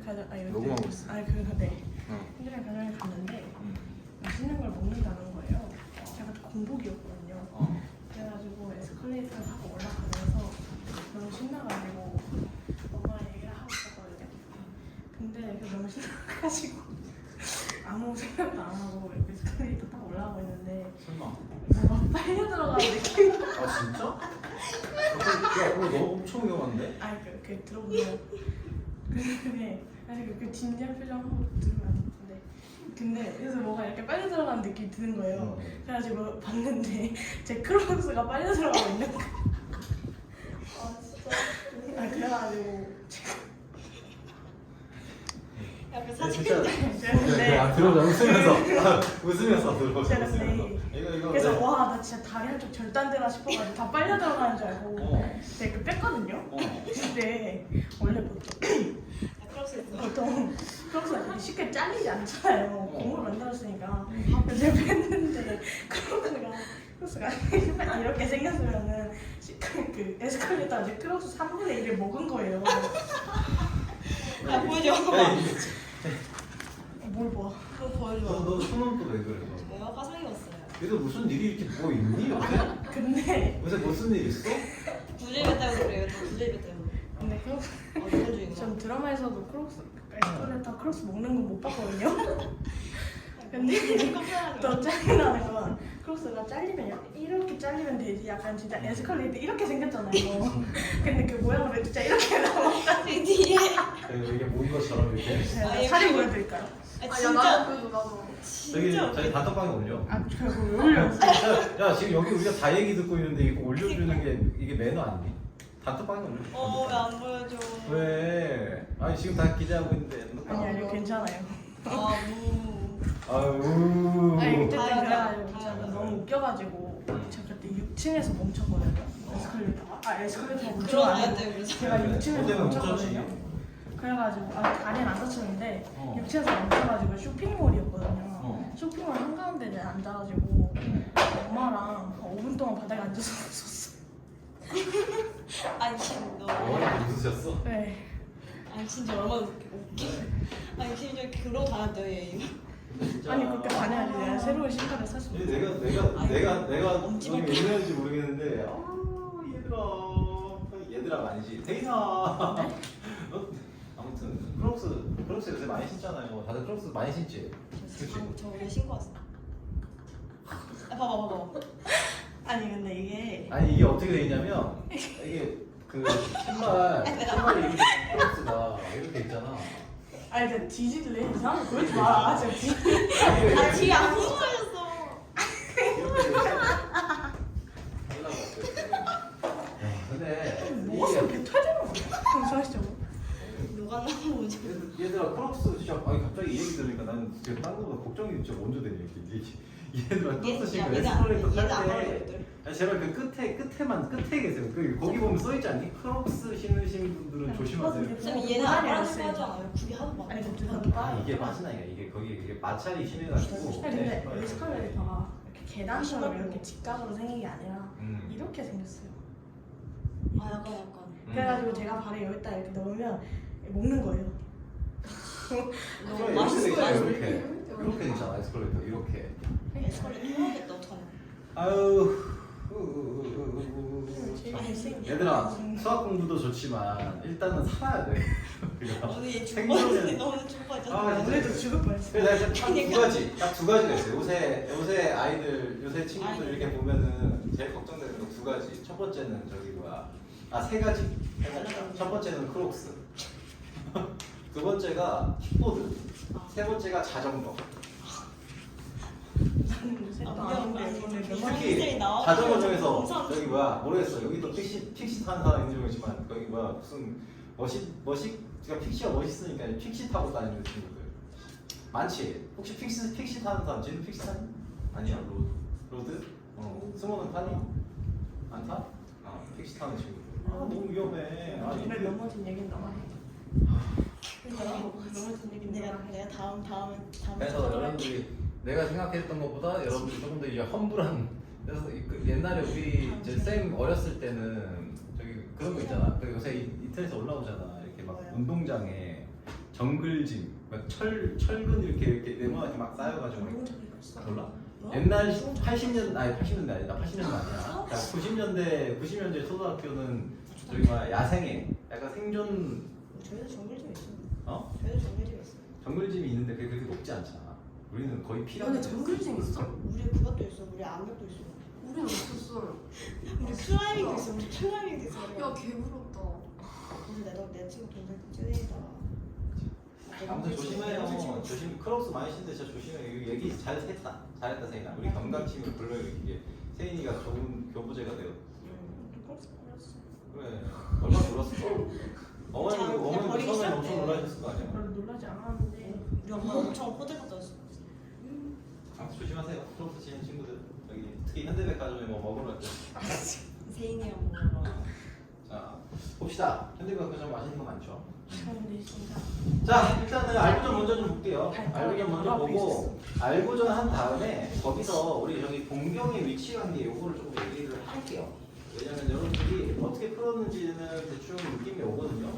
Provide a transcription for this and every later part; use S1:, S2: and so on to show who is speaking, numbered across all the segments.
S1: 가정
S2: 녹음하고 있어.
S1: 네. 친구랑 가정에 갔는데 맛있는 걸 먹는다는 거예요. 제가 공복이었거든요. 그래가지고 에스컬레이터를 타고 올라가면서 너무 신나가지고 엄마랑 얘기를 하고 있었거든요. 근데 너무 신나가지고 아무 생각도 안 하고 에스컬레이터 타고 올라가고 있는데
S2: 설마.
S1: 뭔가 빨려 들어가는 느낌.
S2: 아 진짜? 야 그거 너무 엄청 위험한데?
S1: 아니 그 들어보면 근데 사실 그 진지한 표정하고 들으면 근데 그래서 뭐가 이렇게 빨려 들어가는 느낌이 드는 거예요. 그래가지고 봤는데 제 크로스가 빨려 들어가고 있는 거. 아 진짜. 아 그래가지고
S3: 약간
S2: 진짜.
S3: 사진
S2: 그래 들어보자 웃으면서 웃으면서 들어보자
S1: 제가
S2: 웃으면서.
S1: 근데
S2: 이거
S1: 그래서
S2: 네.
S1: 와 나 진짜 다리 한쪽 절단되나 싶어가지고 다 빨려 들어가는 줄 알고 제가 그 뺐거든요. 근데 원래 보통 크로스가 쉽게 잘리지 않잖아요. 공으로 만들었으니까. 그래서 제가 뺐는데 크로스가 이렇게 생겼으면은 그 에스컬레이터 이제 크로스 3분의 1을 먹은 거예요.
S3: 야 보여줘.
S1: 뭘 봐?
S3: 그거 보여줘.
S2: 너 손은 또 왜 그래?
S3: 내가 화상이 왔어요.
S2: 그래도 무슨 일이 이렇게 뭐 있니 요새?
S1: 근데
S2: 요새 무슨 일 있어?
S3: 구질배 때문에 그래요. 구질배 때문에.
S1: 근데 크로스
S3: 너무 중이구나.
S1: 전 드라마에서도 에스컬레이터 크로스 먹는 건 못 봤거든요. 근데 더 짜증나는 건 크로스가 잘리면 이렇게 잘리면 되지. 약간 진짜 에스컬레이터 이렇게 생겼잖아요. 근데 그 모양으로 진짜 이렇게 나와가지고
S3: 뒤에.
S2: 이게 모인 것처럼 이렇게.
S1: 제가 사진 보여드릴까요?
S3: 아 진짜.
S2: 저기
S3: 진짜.
S2: 저희 단톡방에 올려.
S1: 아 그거 왜 올려?
S2: 야 지금 여기 우리가 다 얘기 듣고 있는데 이거 올려주는 게 이게 매너 아니니? 단톡방에 올려.
S3: 왜 안 보여줘?
S2: 왜? 아니 지금 다 기대하고 있는데.
S1: 아니 괜찮아요.
S3: 아
S2: 아유.
S1: 아니 어쨌든
S3: 가야죠.
S1: 그래가지고 제가
S3: 가야죠.
S1: 너무 웃겨가지고 제가 그때 6층에서 멈췄거든요. 에스컬레이터가 멈추면
S3: 그러나요
S1: 안 되고
S3: 때문에.
S1: 제가 6층에서
S2: 어제는
S1: 멈췄거든요. 그래가지고 다리는 안 다쳤는데
S2: 어.
S1: 6층에서 멈춰가지고 쇼핑몰이었거든요. 쇼핑몰 한가운데에 앉아가지고 엄마랑 5분 동안 바닥에 앉아서 웃었어.
S3: 아니 진짜 너.
S2: 웃으셨어?
S1: 네.
S3: 아니 진짜 얼마나 웃겨. 아니 심지어 그러고 다녔대요 얘.
S1: 아니 그렇게 다녀야지 내가 새로운 신발을 샀어.
S2: 내가
S3: 엄지발
S2: 여기 왜 있는지 모르겠는데 얘들아 아니지 태인아. 아무튼 크록스 요새 많이 신잖아요. 다들 크록스 많이 신지? 그치?
S3: 저 오늘 신고 왔어. 아 봐봐.
S1: 아니 근데 이게
S2: 아니 이게 어떻게 돼 있냐면 이게 그 신발이 이렇게 크록스가 이렇게 있잖아.
S1: 아니 근데 뒤질래 이상한 거 보여주지 마. 아 진짜 뒤.
S3: 아 뒤에 안 보여줬어.
S2: 근데
S1: 뭐가 이렇게 터지는 거야? 사실적으로.
S3: 누가 나오지?
S2: 얘들아 크록스 진짜 아니 갑자기 이 얘기 들으니까 난 진짜 딴 거보다 걱정이 진짜 먼저 되네. 얘들아 크록스 신고 에스컬레이터 탈때 아니 제발 그 끝에 계세요. 거기 보면 써있지 않니? 크록스 신으신 분들은 조심하세요.
S3: 쌤 얘는 안 하는 거 하지 않아요? 굽이 하도 많아.
S1: 아니 근데 죄송합니다.
S2: 이게 빠지나니까 이게 거기 이게 마찰이 심해가지고.
S1: 아니 근데 에스컬레이터가 이렇게 계단처럼 이렇게 직각으로 생긴 게 아니라 이렇게 생겼어요.
S3: 아 약간.
S1: 그래가지고 제가 발을 여기다 이렇게 넣으면 먹는 거예요.
S3: 너무
S2: 이렇게
S3: 맛있어.
S2: 되잖아 이렇게 되잖아 에스컬레이터 이렇게.
S3: 에스컬레이터 해야겠다 어떡하냐.
S2: 아유.
S1: 잘생긴.
S2: 얘들아 수학 공부도 좋지만 일단은 살아야 돼.
S3: 오늘 얘 죽을
S2: 생존을-
S3: 뻔했는데 너무 죽을 뻔했잖아.
S2: 아,
S1: 오늘도 죽을 뻔했어.
S2: 그래서 딱 두 가지가 있어요. 요새 아이들, 요새 친구들 이렇게 보면은 제일 걱정되는 거 두 가지. 첫 번째는 세 가지. 첫 번째는 크록스. 두 번째가 킥보드. 세 번째가 자전거. 특히 자전거 중에서 모르겠어. 여기도 픽시 타는 사람 있는지 모르지만 거기 무슨 그러니까 픽시가 멋있으니까 픽시 타고 다니는 친구들 많지. 혹시 픽시 타는 사람 지금 픽시 타니? 아니야 로드? 승호는 타니? 안 타? 픽시 타는 친구들. 너무 위험해.
S1: 오늘 넘어진 얘기는 너만 해. 넘어진 얘기는
S3: 내가 다음에
S2: 그래서 여러분들이 내가 생각했던 것보다 여러분들이 조금 더 이제 험불한. 그래서 옛날에 우리 이제 쌤 어렸을 때는 저기 그런 거 있잖아. 요새 인터넷에 올라오잖아. 이렇게 막 운동장에 정글짐, 막 철근 이렇게 네모나게 막 쌓여가지고
S1: 이런 적이 있어.
S2: 몰라?
S1: 뭐?
S2: 옛날 80년 아니 80년대 아니다 80년대 아니야. 자 90년대 초등학교는 저기 막 야생에 약간 생존
S3: 저희도 정글짐 있어요.
S2: 어?
S3: 저희도 정글짐 있어요.
S2: 정글짐이 있는데 그게 그렇게 높지 않잖아. 우리는 거의 피라미드.
S1: 근데 정글짐 있어?
S3: 우리 그것도 있어. 우리 암벽도 있어.
S1: 우리는 없었어.
S3: 우리 클라이밍도 있어. 우리 클라이밍도 있어.
S1: 야 개부럽다.
S3: 그래서 내 친구 동생 찐이다.
S2: 아무튼 조심해요. 조심. 크록스 많이 신데 진짜 조심해. 이거 얘기 잘했다. 잘했다 세인아. 우리 경감팀을 불러일으키게. 세인이가 좋은 교부제가 되어. 그래. 얼마나 놀랐어. 어머니 처음에 엄청 놀라셨을 거 아니야.
S1: 별로 놀라지 않았는데.
S3: 우리 엄마 엄청 호들갑졌어.
S2: 아무튼 조심하세요. 크록스 신는 친구들. 여기 특히 현대백화점에 뭐 먹으러 갈 때.
S3: 세인이랑 먹으러.
S2: 자 봅시다. 현대백화점 맛있는 거 많죠.
S1: 근데 진짜
S2: 자 일단은 알고전 먼저 좀 볼게요. 알고전 먼저 보고 알고전 한 다음에 거기서 우리 저기 동경의 위치관계 요거를 조금 얘기를 할게요. 왜냐면 여러분들이 어떻게 풀었는지는 대충 느낌이 오거든요.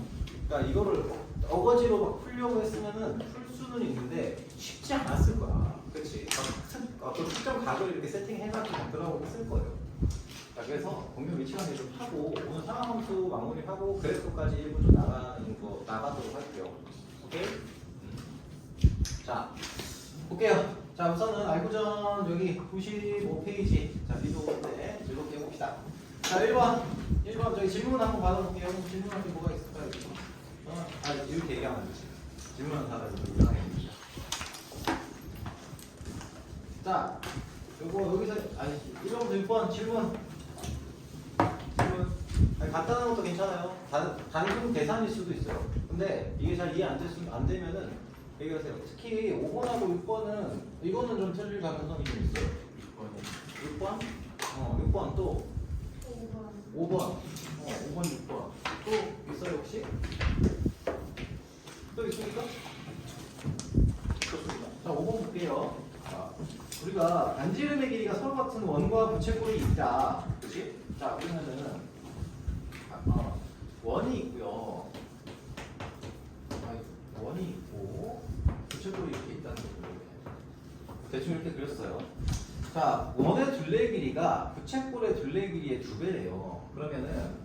S2: 그러니까 이거를 어거지로 막 풀려고 했으면은 풀 수는 있는데 쉽지 않았을 거야. 그렇지? 어떤 특정 각을 이렇게 세팅해가지고 만들라고 했을 거예요. 자 그래서 동경 위치관계 좀 하고 오늘 상황함수 마무리하고 그래프까지 일부 좀 나가도록 할게요. 오케이? 자 볼게요. 자 우선은 알고전 여기 95페이지. 자 비도인데 즐겁게 해봅시다. 자 1번 저기 질문 한번 받아볼게요. 질문할 게 뭐가 있을까요? 이렇게 얘기하면 안 되지. 질문은 다 가지고 이상해. 자 요거 여기서 1번부터 6번 질문. 간단한 것도 괜찮아요. 단순 계산일 수도 있어요. 근데 이게 잘 이해 안 되면은 얘기하세요. 특히 5번하고 6번은 이거는 좀 틀릴 가능성이 좀 있어요. 6번? 6번 또 5번. 5번 6번 또 있어요 혹시? 또 있습니까? 좋습니다. 자 5번 볼게요. 자, 우리가 반지름의 길이가 서로 같은 원과 부채꼴이 있다. 그렇지? 자 그러면은 원이 있고요. 원이 있고 부채꼴이 이렇게 있다는 거예요. 대충 이렇게 그렸어요. 자, 원의 둘레 길이가 부채꼴의 둘레 길이의 2배래요. 그러면은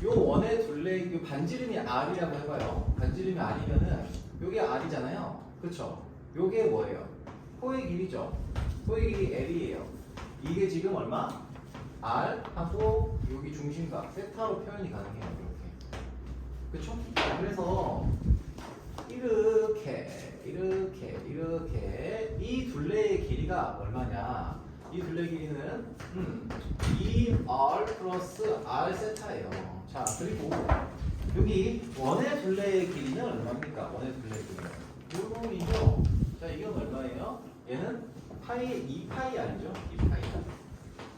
S2: 요 원의 둘레 요 반지름이 R이라고 해봐요. 반지름이 R이면은 요게 R이잖아요. 그렇죠? 요게 뭐예요? 코의 길이죠. 코의 길이 L이에요. 이게 지금 얼마? R 하고 여기 중심각 세타로 표현이 가능해요. 이렇게. 그쵸? 그래서 이렇게 이 둘레의 길이가 얼마냐? 이 둘레 길이는 2R 플러스 R 세타예요. 자 그리고 여기 원의 둘레의 길이는 얼마입니까? 원의 둘레의 길이는 요놈이죠. 자 이건 얼마예요? 얘는 파이 2파이 아니죠? 2파이.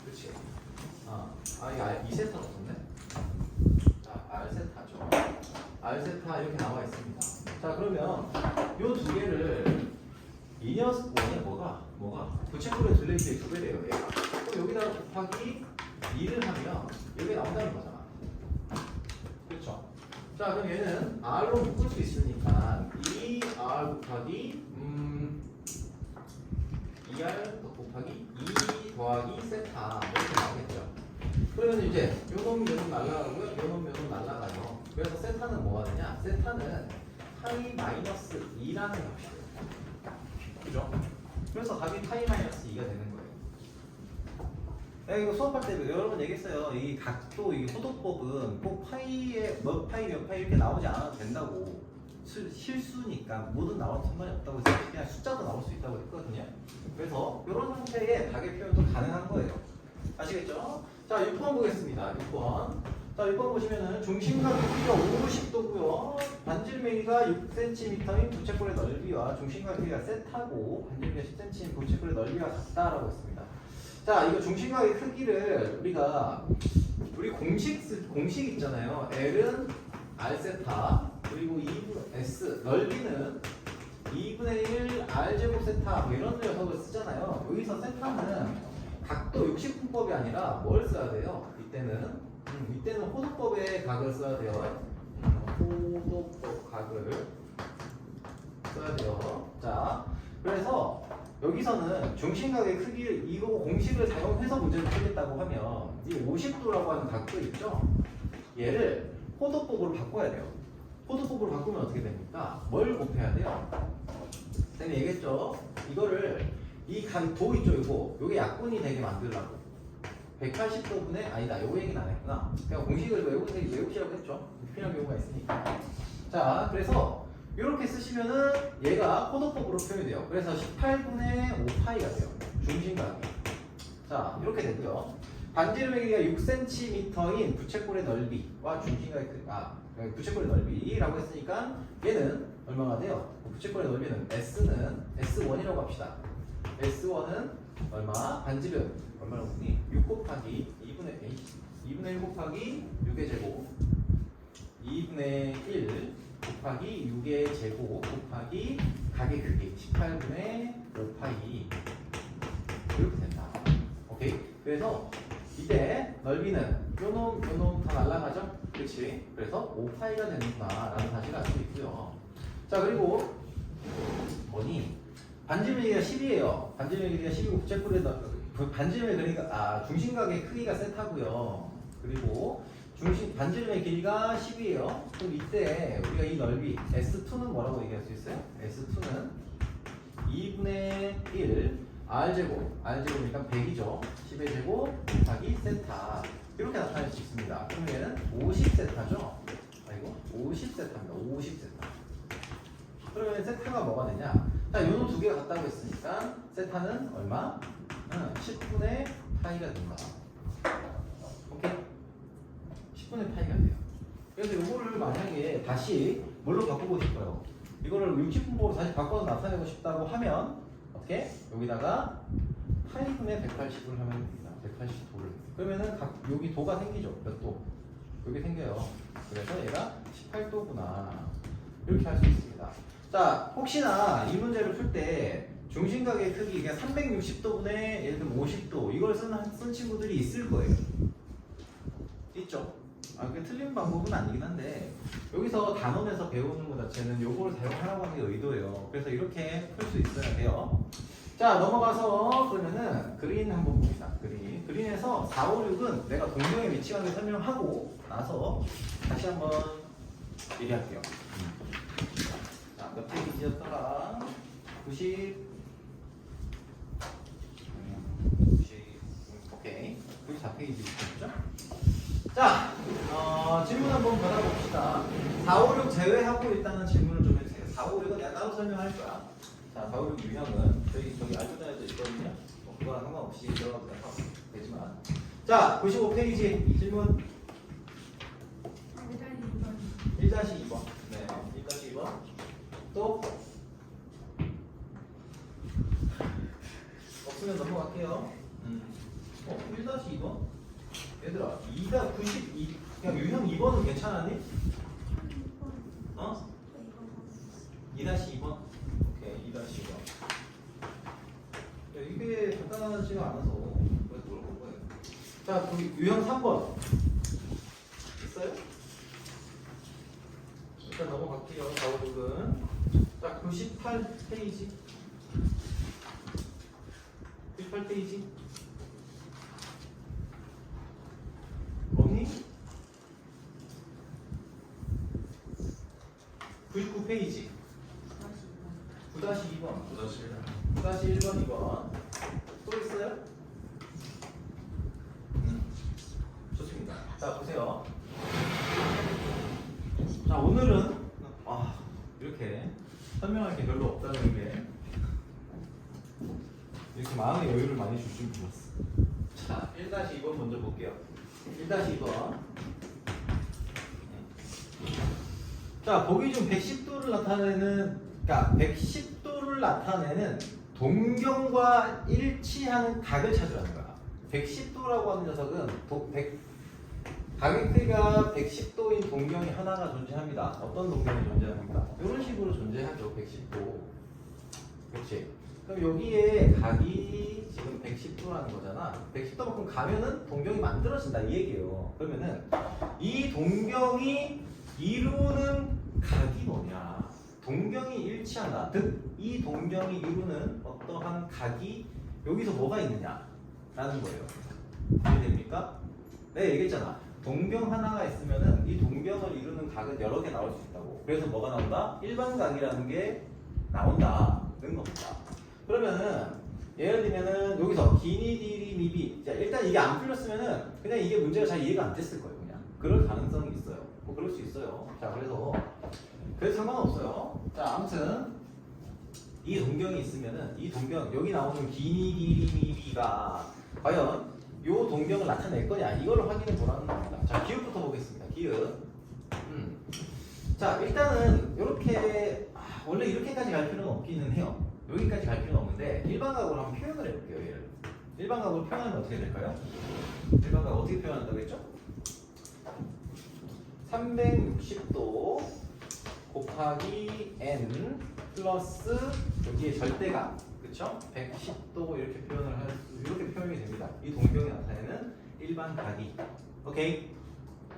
S2: 그렇지. 이거 2세타가 썼네. 자 R세타죠. R세타 이렇게 나와 있습니다. 자 그러면 요 두 개를 이녀스 원에 뭐가 부채꼴의 둘레 길이의 2배래요. 얘가. 그럼 여기다가 곱하기 2를 하면 여기 나온다는 거잖아. 그렇죠? 자 그럼 얘는 R로 묶을 수 있으니까 2R 곱하기 2R 곱하기 2 더하기 세타 이렇게 나오겠죠. 그러면 이제 요놈 날라가고요. 요놈 날라가요. 그래서 세타는 뭐 하느냐? 세타는 파이 마이너스 2라는 값이에요. 그죠? 그래서 답이 파이 마이너스 2가 되는 거예요. 이거 수업할 때 여러 번 얘기했어요. 이 각도, 이 호도법은 꼭 파이에 몇 파이 이렇게 나오지 않아도 된다고. 실수니까 뭐든 나와도 상관이 없다고 해서 그냥 숫자도 나올 수 있다고 했거든요. 그래서 이런 형태의 각의 표현도 가능한 거예요. 아시겠죠? 자 6번 보겠습니다. 6번. 자 6번 보시면은 중심각 길이가 50도고요. 반지름의 길이가 6cm인 부채꼴의 넓이와 중심각 길이가 세타고 반지름의 10cm인 부채꼴의 넓이가 같다라고 했습니다. 자 이거 중심각의 크기를 우리 공식 있잖아요. L은 R세타 그리고 2분의 S 넓이는 2분의 1 R제곱 세타 뭐 이런 녀석을 쓰잖아요. 여기서 세타는 각도 60분법이 아니라 뭘 써야 돼요? 이때는 호도법의 각을 써야 돼요. 호도법 각을 써야 돼요. 자, 그래서 여기서는 중심각의 크기를 이거 공식을 사용해서 문제를 풀겠다고 하면 이 50도라고 하는 각도 있죠? 얘를 호도법으로 바꿔야 돼요. 호도법으로 바꾸면 어떻게 됩니까? 뭘 곱해야 돼요? 선생님 얘기했죠? 이거를 이 도 있죠? 요게 약분이 되게 만들라고 180도분의 아니다. 요거 얘기는 안 했구나. 그냥 공식을 외우시라고 했죠? 필요한 경우가 있으니까. 자, 그래서 이렇게 쓰시면은 얘가 호도법으로 표현이 돼요. 그래서 18분의 5파이가 돼요. 중심각이. 자, 이렇게 되고요. 반지름의 길이가 6cm인 부채꼴의 넓이와 중심각의 부채꼴의 넓이라고 했으니까 얘는 얼마가 돼요? 부채꼴의 넓이는 S는 S1이라고 합시다. S1은 얼마? 반지름 얼마라고 했니? 6 곱하기 2분의 1 곱하기 6의 제곱 2분의 1 곱하기 6의 제곱 곱하기 각의 크기 18분의 5파이 이렇게 된다. 오케이? 그래서 이때 넓이는 요놈 다 날라가죠? 그렇지? 그래서 5파이가 되는구나 라는 사실을 알 수 있고요. 자, 그리고 뭐니? 반지름의 길이가 10이에요. 반지름의 길이가 10이고 부채꼴의 반지름의 그러니까 중심각의 크기가 세타고요. 그리고 반지름의 길이가 10이에요. 그럼 이때 우리가 이 넓이 S2는 뭐라고 얘기할 수 있어요? S2는 2분의 1 R제곱이니까 100이죠. 10의 제곱 곱하기 세타 이렇게 나타낼 수 있습니다. 그러면 얘는 50세타죠? 아이고 50세타입니다. 50세타. 그러면 세타가 뭐가 되냐? 자, 요놈 두 개가 같다고 했으니까 세타는 얼마? 10분의 파이가 된다. 오케이? 10분의 파이가 돼요. 그래서 요거를 만약에 다시 뭘로 바꾸고 싶어요? 이거를 60분법으로 다시 바꿔서 나타내고 싶다고 하면 어떻게? 여기다가 파이분의 180을 하면 됩니다. 180도를. 그러면은 여기 도가 생기죠. 몇 도? 여기 생겨요. 그래서 얘가 18도구나. 이렇게 할 수 있습니다. 자, 혹시나 이 문제를 풀 때 중심각의 크기가 360도분의 예를 들면 50도 이걸 쓴 친구들이 있을 거예요. 있죠? 그게 틀린 방법은 아니긴 한데 여기서 단원에서 배우는 것 자체는 요거를 사용하라고 하는 게 의도예요. 그래서 이렇게 풀 수 있어야 돼요. 자, 넘어가서 그러면은 그린 한번 봅시다. 그린에서 4, 5, 6은 내가 동경의 위치관을 설명하고 나서 다시 한번 얘기할게요. 자, 몇 페이지였더라? 90 오케이. 94페이지였죠? 자, 질문 한번 받아봅시다. 4, 5, 6 제외하고 일단은 질문을 좀 해주세요. 4, 5, 6은 내가 따로 설명할 거야. 자, 4, 5, 6 유형은 저기 알려줘야도 있거든요. 그거랑 상관없이 들어가도 되지만. 자, 95페이지 질문 1-2번. 네, 1-2번. 또 없으면 넘어갈게요. 1-2번. 얘들아, 2가 92. 그냥 유형 2번은 괜찮았니? 2-2번. 오케이, 2-2번. 이게 간단하지가 않아서 그래서 물어볼 거예요. 자, 유형 3번. 있어요? 일단 넘어갈게요. 4, 5, 6은. 자, 98페이지. 98페이지. 뭐니? 99페이지. 9-2번. 9-1번, 2번. 또 있어요? 좋습니다. 자, 보세요. 자, 오늘은 이렇게 설명할 게 별로 없다는 게 이렇게 마음의 여유를 많이 줄 줄 몰랐어. 자, 1-2번 먼저 볼게요. 1-2번. 자, 보기 중 110도를 나타내는, 그러니까 110도를 나타내는 동경과 일치하는 각을 찾으라는 거야. 110도라고 하는 녀석은 각의 크기가 110도인 동경이 하나가 존재합니다. 어떤 동경이 존재합니까? 이런 식으로 존재하죠. 110도. 그렇지? 그럼 여기에 각이 지금 110도라는 거잖아. 110도만큼 가면은 동경이 만들어진다 이 얘기예요. 그러면은 이 동경이 이루는 각이 뭐냐? 동경이 일치한다. 즉 이 동경이 이루는 어떠한 각이 여기서 뭐가 있느냐 라는 거예요. 이해됩니까? 네, 얘기했잖아. 동경 하나가 있으면은 이 동경을 이루는 각은 여러 개 나올 수 있다고. 그래서 뭐가 나온다? 일반각이라는 게 나온다는 겁니다. 그러면은 예를 들면은 여기서 기니 디리 미비. 자, 일단 이게 안 풀렸으면은 그냥 이게 문제가 잘 이해가 안 됐을 거예요. 그냥 그럴 가능성이 있어요. 뭐 그럴 수 있어요. 자, 그래서 상관없어요. 자, 아무튼 이 동경이 있으면은 이 동경 여기 나오는 기니 디리 미비가 과연 요 동경을 나타낼 거냐 이걸 확인해 보라는 겁니다. 자, 기읍부터 보겠습니다. 기읍. 자, 일단은 이렇게 원래 이렇게까지 갈 필요는 없기는 해요. 여기까지 갈 필요는 없는데 일반각으로 한번 표현을 해볼게요. 얘를. 일반각으로 표현하면 어떻게 될까요? 일반각 어떻게 표현한다고 했죠? 360도 곱하기 n 플러스 여기에 절대각, 그쵸? 110도 이렇게 표현을 이렇게 표현이 됩니다. 이 동경이 나타내는 일반각이. 오케이?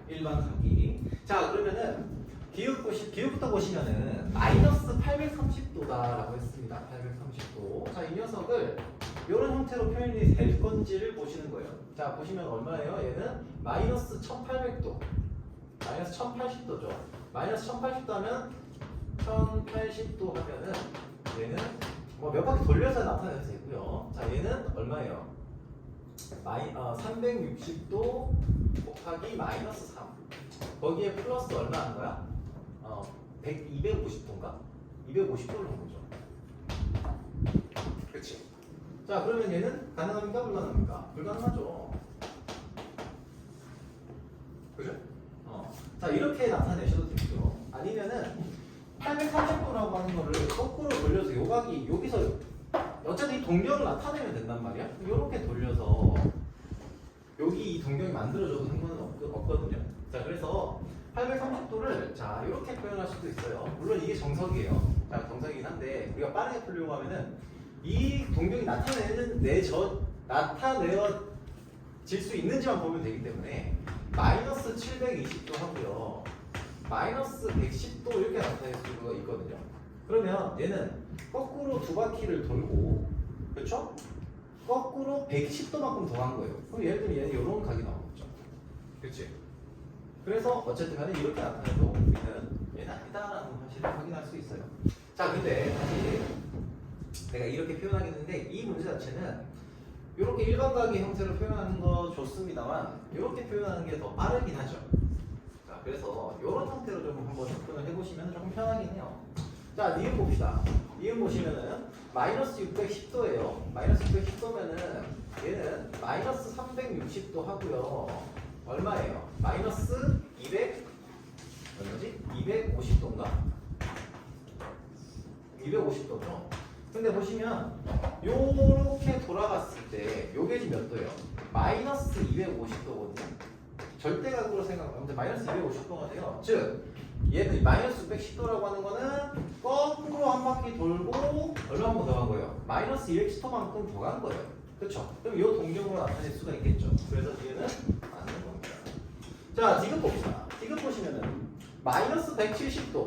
S2: 일반각이. 자, 그러면은 기울부터 보시면은 마이너스 830도다라고 했습니다. 830도. 자, 이 녀석을 이런 형태로 표현이 될 건지를 보시는 거예요. 자, 보시면 얼마예요? 얘는 마이너스 1800도. 마이너스 1080도죠. 마이너스 1080도 하면 1080도 하면은 얘는 뭐 몇 바퀴 돌려서 나타내도 되고요. 자, 얘는 얼마예요? 360도 곱하기 마이너스 3. 거기에 플러스 얼마 하는 거야? 250도인가? 250도를 한 거죠. 그치? 자, 그러면 얘는 가능합니까? 불가능합니까? 불가능하죠. 그죠? 자, 이렇게 나타내셔도 되죠. 아니면은 830도라고 하는 거를 거꾸로 돌려서 요각이 여기서 어차피 이 동경을 나타내면 된단 말이야. 이렇게 돌려서 여기 이 동경이 만들어져도 상관은 없거든요. 자, 그래서 830도를 자 이렇게 표현할 수도 있어요. 물론 이게 정석이에요. 자, 정석이긴 한데 우리가 빠르게 풀려고 하면은 이 동경이 나타내어질 수 있는지만 보면 되기 때문에 마이너스 720도 하고요. 마이너스 110도 이렇게 나타낼 수가 있거든요. 그러면 얘는 거꾸로 두 바퀴를 돌고, 그렇죠? 거꾸로 110도만큼 더 간 거예요. 그럼 예를 들면 얘는 이런 각이 나오겠죠. 그렇지? 그래서 어쨌든 간에 이렇게 나타내도 우리는 얘는 아니다라는 사실을 확인할 수 있어요. 자, 근데 사실 내가 이렇게 표현하겠는데 이 문제 자체는 이렇게 일반각의 형태로 표현하는 거 좋습니다만 이렇게 표현하는 게 더 빠르긴 하죠. 자, 그래서 이런 형태로 좀 한번 접근을 해보시면 조금 편하긴 해요. 자, 니은 봅시다. 니은 보시면은 마이너스 610도예요. 마이너스 610도면은 얘는 마이너스 360도 하고요. 얼마예요? 마이너스 250도인가? 250도죠. 근데 보시면 요렇게 돌아갔을 때 요게 지금 몇 도예요? 마이너스 250도거든요. 절대각으로 생각하면 마이너스 250도가 돼요. 즉 얘는 마이너스 610도라고 하는 거는 거꾸로 한 바퀴 돌고 얼마만큼 더 간 거예요? 마이너스 210도만큼 더 간 거예요. 그렇죠? 그럼 이 동경으로 나타낼 수가 있겠죠. 그래서 뒤에는 맞는 겁니다. 자, 디귿 봅시다. 디귿 보시면은 마이너스 170도.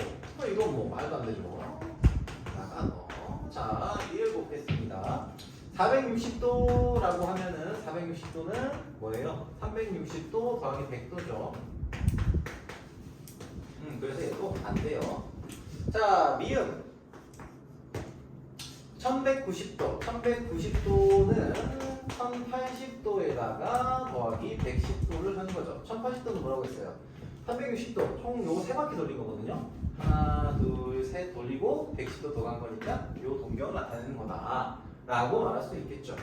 S2: 이건 뭐 말도 안 되죠. 자, 이를 곱겠습니다. 460도라고 하면은 460도는 뭐예요? 360도 더하기 100도죠. 그래서 얘도 안 돼요. 자, 미음 1190도. 1190도는 1080도에다가 더하기 110도를 하는 거죠. 1080도는 뭐라고 했어요? 360도. 총 요거 세 바퀴 돌린 거거든요. 하나, 둘, 셋 돌리고 110도 더 간 거니까 요 동경을 나타내는 거다 라고 말할 수 있겠죠.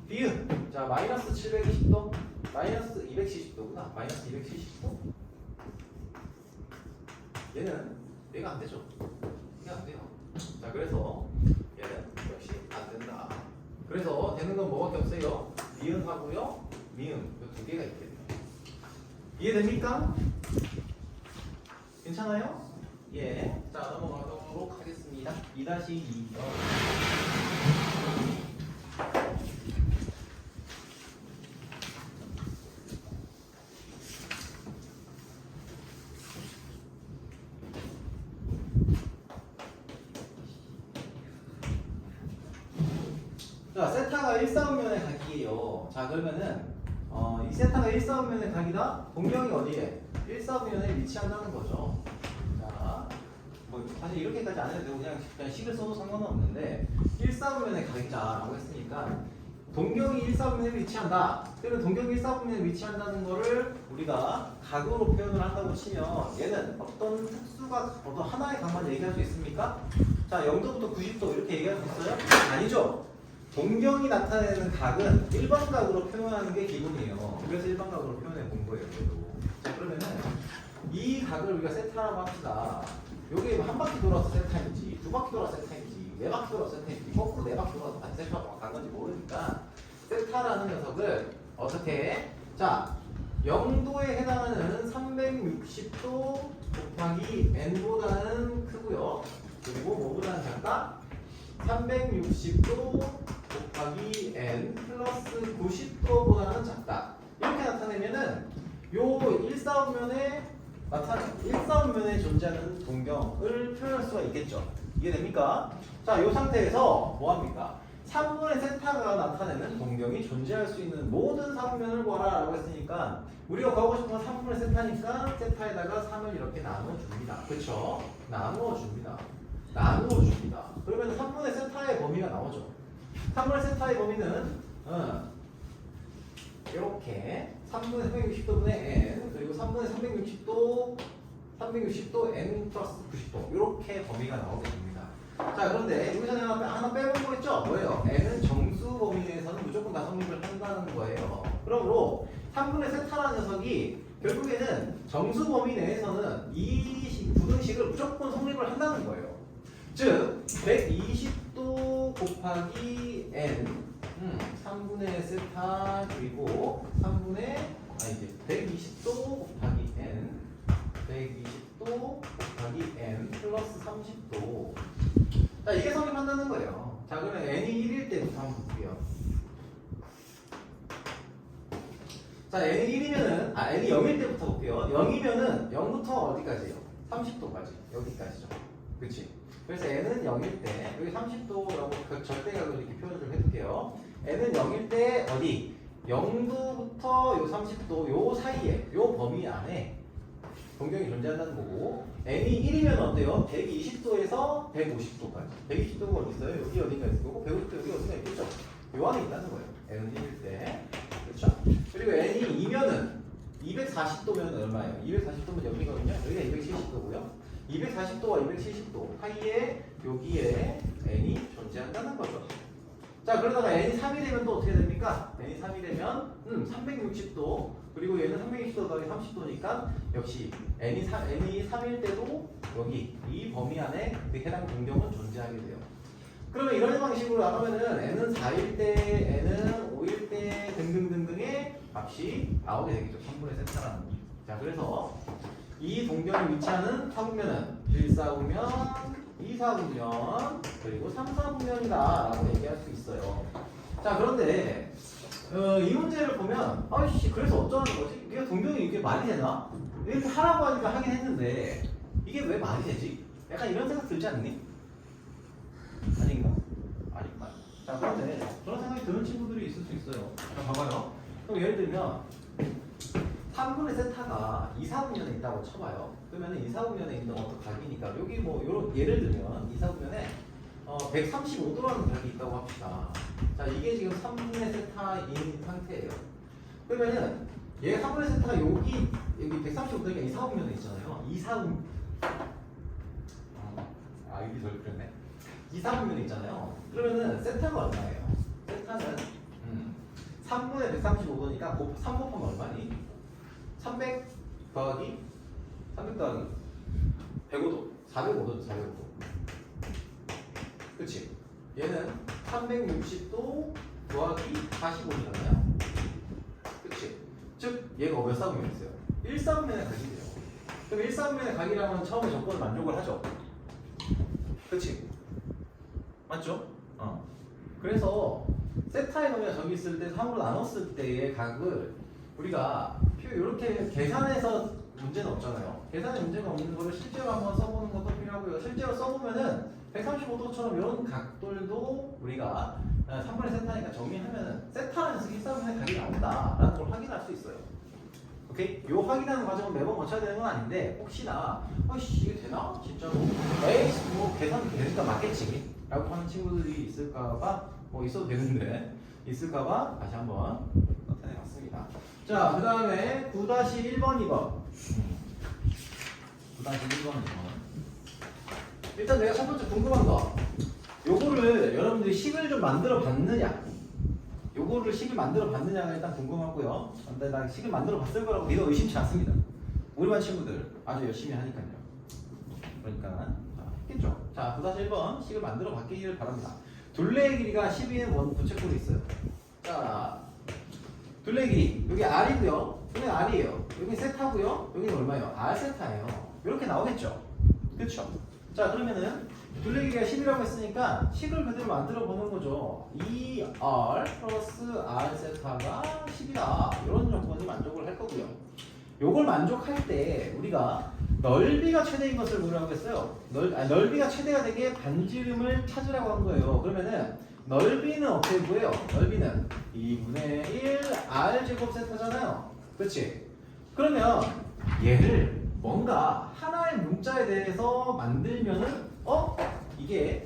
S2: 비음. 자, 마이너스 720도, 마이너스 270도구나. 마이너스 270도. 얘가 안 되죠. 이게 안 돼요. 자, 그래서 얘는 역시 안 된다. 그래서 되는 건 뭐밖에 없어요? 미음하고요, 미음. 이 두 개가 있겠네요. 이해됩니까? 괜찮아요? 예. 자, 넘어가도록 하겠습니다. 2-2번. 자, 세타가 1사분면의 각이에요. 자, 그러면은 이 세타가 1사분면의 각이다. 동경이 어디에? 1사분면에 위치한다는 거죠. 자, 뭐 사실 이렇게까지 안 해도 되고 그냥 식을 써도 상관은 없는데 1사분면의 각이다라고 했으니까 동경이 1사분면에 위치한다. 그러면 동경이 1사분면에 위치한다는 거를 우리가 각으로 표현을 한다고 치면 얘는 어떤 특수가 어떤 하나의 각만 얘기할 수 있습니까? 자, 0도부터 90도 이렇게 얘기할 수 있어요? 아니죠. 동경이 나타내는 각은 일반각으로 표현하는 게 기본이에요. 그래서 일반각으로 표현해 본 거예요. 그래도. 자, 그러면은 이 각을 우리가 세타라고 합시다. 요게 한 바퀴 돌아서 세타인지, 두 바퀴 돌아서 세타인지, 네 바퀴 돌아서 세타인지, 거꾸로 네 바퀴 돌아서 세타라고 간 건지 모르니까 세타라는 녀석을 어떻게 해? 자, 0도에 해당하는 360도 곱하기 n보다는 크고요. 그리고 뭐보다는 작다? 360도 곱하기 n 플러스 90도보다는 작다. 이렇게 나타내면은 요 1사분면에 존재하는 동경을 표현할 수가 있겠죠. 이해됩니까? 자, 요 상태에서 뭐합니까? 3분의 세타가 나타내는 동경이 존재할 수 있는 모든 사분면을 구하라 라고 했으니까 우리가 구하고 싶은 건 3분의 세타니까 세타에다가 3을 이렇게 나눠줍니다. 그쵸? 나누어줍니다. 그러면 3분의 세타의 범위가 나오죠. 3분의 세타의 범위는 이렇게 3분의 360도분의 n 그리고 3분의 360도 n 플러스 90도 이렇게 범위가 나오게 됩니다. 자, 그런데 여기서 내가 하나 빼본 거 있죠? 뭐예요? n은 정수 범위 내에서는 무조건 다 성립을 한다는 거예요. 그러므로 3분의 세타라는 녀석이 결국에는 정수 범위 내에서는 이 부등식을 무조건 성립을 한다는 거예요. 즉 120도 곱하기 n 3분의 세타 그리고 120도 곱하기 n 120도 곱하기 n 플러스 30도. 자, 이게 성립한다는 거예요. 자, 그러면 n이 1일 때부터 한번 볼게요. 자, n이 1이면은 n이 0일 때부터 볼게요. 0이면은 0부터 어디까지예요? 30도까지. 여기까지죠. 그치? 그래서 n은 0일 때 여기 30도라고 그 절대각을 이렇게 표현을 좀 해둘게요. n은 0일 때 어디? 0도부터 요 30도 요 사이에 요 범위 안에 동경이 존재한다는 거고 n이 1이면 어때요? 120도에서 150도까지 120도가 어디 있어요? 여기 어딘가 있을 거고 150도 여기 어딘가 있겠죠? 요 안에 있다는 거예요. n은 1일 때 그렇죠? 그리고 n이 2면은 240도면 얼마예요? 240도면 여기거든요. 여기가 270도고요. 240도와 270도 사이에 여기에 n이 존재한다는 거죠. 자, 그러다가 n이 3이 되면 또 어떻게 됩니까? n이 3이 되면 360도 그리고 얘는 360도 더하기 30도니까 역시 n이 3일 때도 여기 이 범위 안에 해당 동경은 존재하게 돼요. 그러면 이런 방식으로 나가면은 n은 4일 때, n은 5일 때 등등등등의 값이 나오게 되겠죠. 3분의 세타라는 거. 자, 그래서 이 동경이 위치하는 사분면은 1사분면, 2사분면, 그리고 3사분면이다 라고 얘기할 수 있어요. 자, 그런데 이 문제를 보면 아이씨 그래서 어쩌라는 거지? 이게 동경이 이게 말이 되나? 이렇게 하라고 하니까 하긴 했는데 이게 왜 말이 되지? 약간 이런 생각 들지 않니? 아닌가? 아닌가? 자, 그런데 그런 생각이 드는 친구들이 있을 수 있어요. 자, 봐봐요. 그럼 예를 들면 3분의 세타가 2사분면에 있다고 쳐봐요. 그러면 2사분면에 있는 어떤 각이니까 여기 뭐 요런 예를 들면 2사분면에 135도라는 각이 있다고 합시다. 자, 이게 지금 3분의 세타인 상태예요. 그러면은 얘 3분의 세타가 여기 135도니까 2사분면에 있잖아요. 2사분 여기 덜 그랬네. 2사분면에 있잖아요. 그러면은 세타가 얼마예요? 세타는 3분의 135도니까 3 곱하면 얼마니? 300 더하기 105도 405도죠. 405도 그치? 얘는 360도 더하기 45이잖아요. 그치? 즉 얘가 몇 사분면이었어요? 1사분면의 각이래요. 그럼 1사분면의 각이라면 처음에 조건을 만족을 하죠. 그치? 맞죠? 그래서 세타의 범위가 저기 있을 때 3으로 나눴을 때의 각을 우리가 이렇게 계산해서 문제는 없잖아요. 계산에 문제가 없는 거를 실제로 한번 써보는 것도 필요하고요. 실제로 써보면은 135도처럼 이런 각들도 우리가 3분의 세타니까 정리하면은 세타라는 일사분면의 각이 나온다라는 걸 확인할 수 있어요. 오케이? 요 확인하는 과정은 매번 거쳐야 되는 건 아닌데 혹시나 아이씨 이게 되나? 진짜로? 에이 뭐 계산 되니까 맞겠지 라고 하는 친구들이 있을까봐 뭐 있어도 되는데 있을까봐 다시 한번 나타내봤습니다. 자, 그 다음에 9-1번 2번 9-1번 2번 일단 내가 첫 번째 궁금한 거 요거를 여러분들이 식을 좀 만들어 봤느냐 요거를 식을 만들어 봤느냐가 일단 궁금하고요. 근데 나 식을 만들어 봤을 거라고 믿어 의심치 않습니다. 우리 반 친구들 아주 열심히 하니까요. 그러니까 했겠죠. 자, 9-1번 식을 만들어 봤기를 바랍니다. 둘레의 길이가 12의 원 부채꼴이 있어요. 자, 둘레의 길이 여기 R이고요. 여기는 R이에요. 여기 세타고요. 여기는 얼마예요? R 세타예요. 이렇게 나오겠죠. 그렇죠. 자, 그러면은 둘레 길이가 10이라고 했으니까 식을 그대로 만들어 보는 거죠. 2R 플러스 R 세타가 10이다. 이런 조건이 만족을 할 거고요. 요걸 만족할 때 우리가 넓이가 최대인 것을 뭐라고 했어요? 넓이가 최대가 되게 반지름을 찾으라고 한 거예요. 그러면은 넓이는 어떻게 구해요? 넓이는 2분의 1 R 제곱 세타잖아요. 그렇지? 그러면 얘를 뭔가 하나의 문자에 대해서 만들면은 이게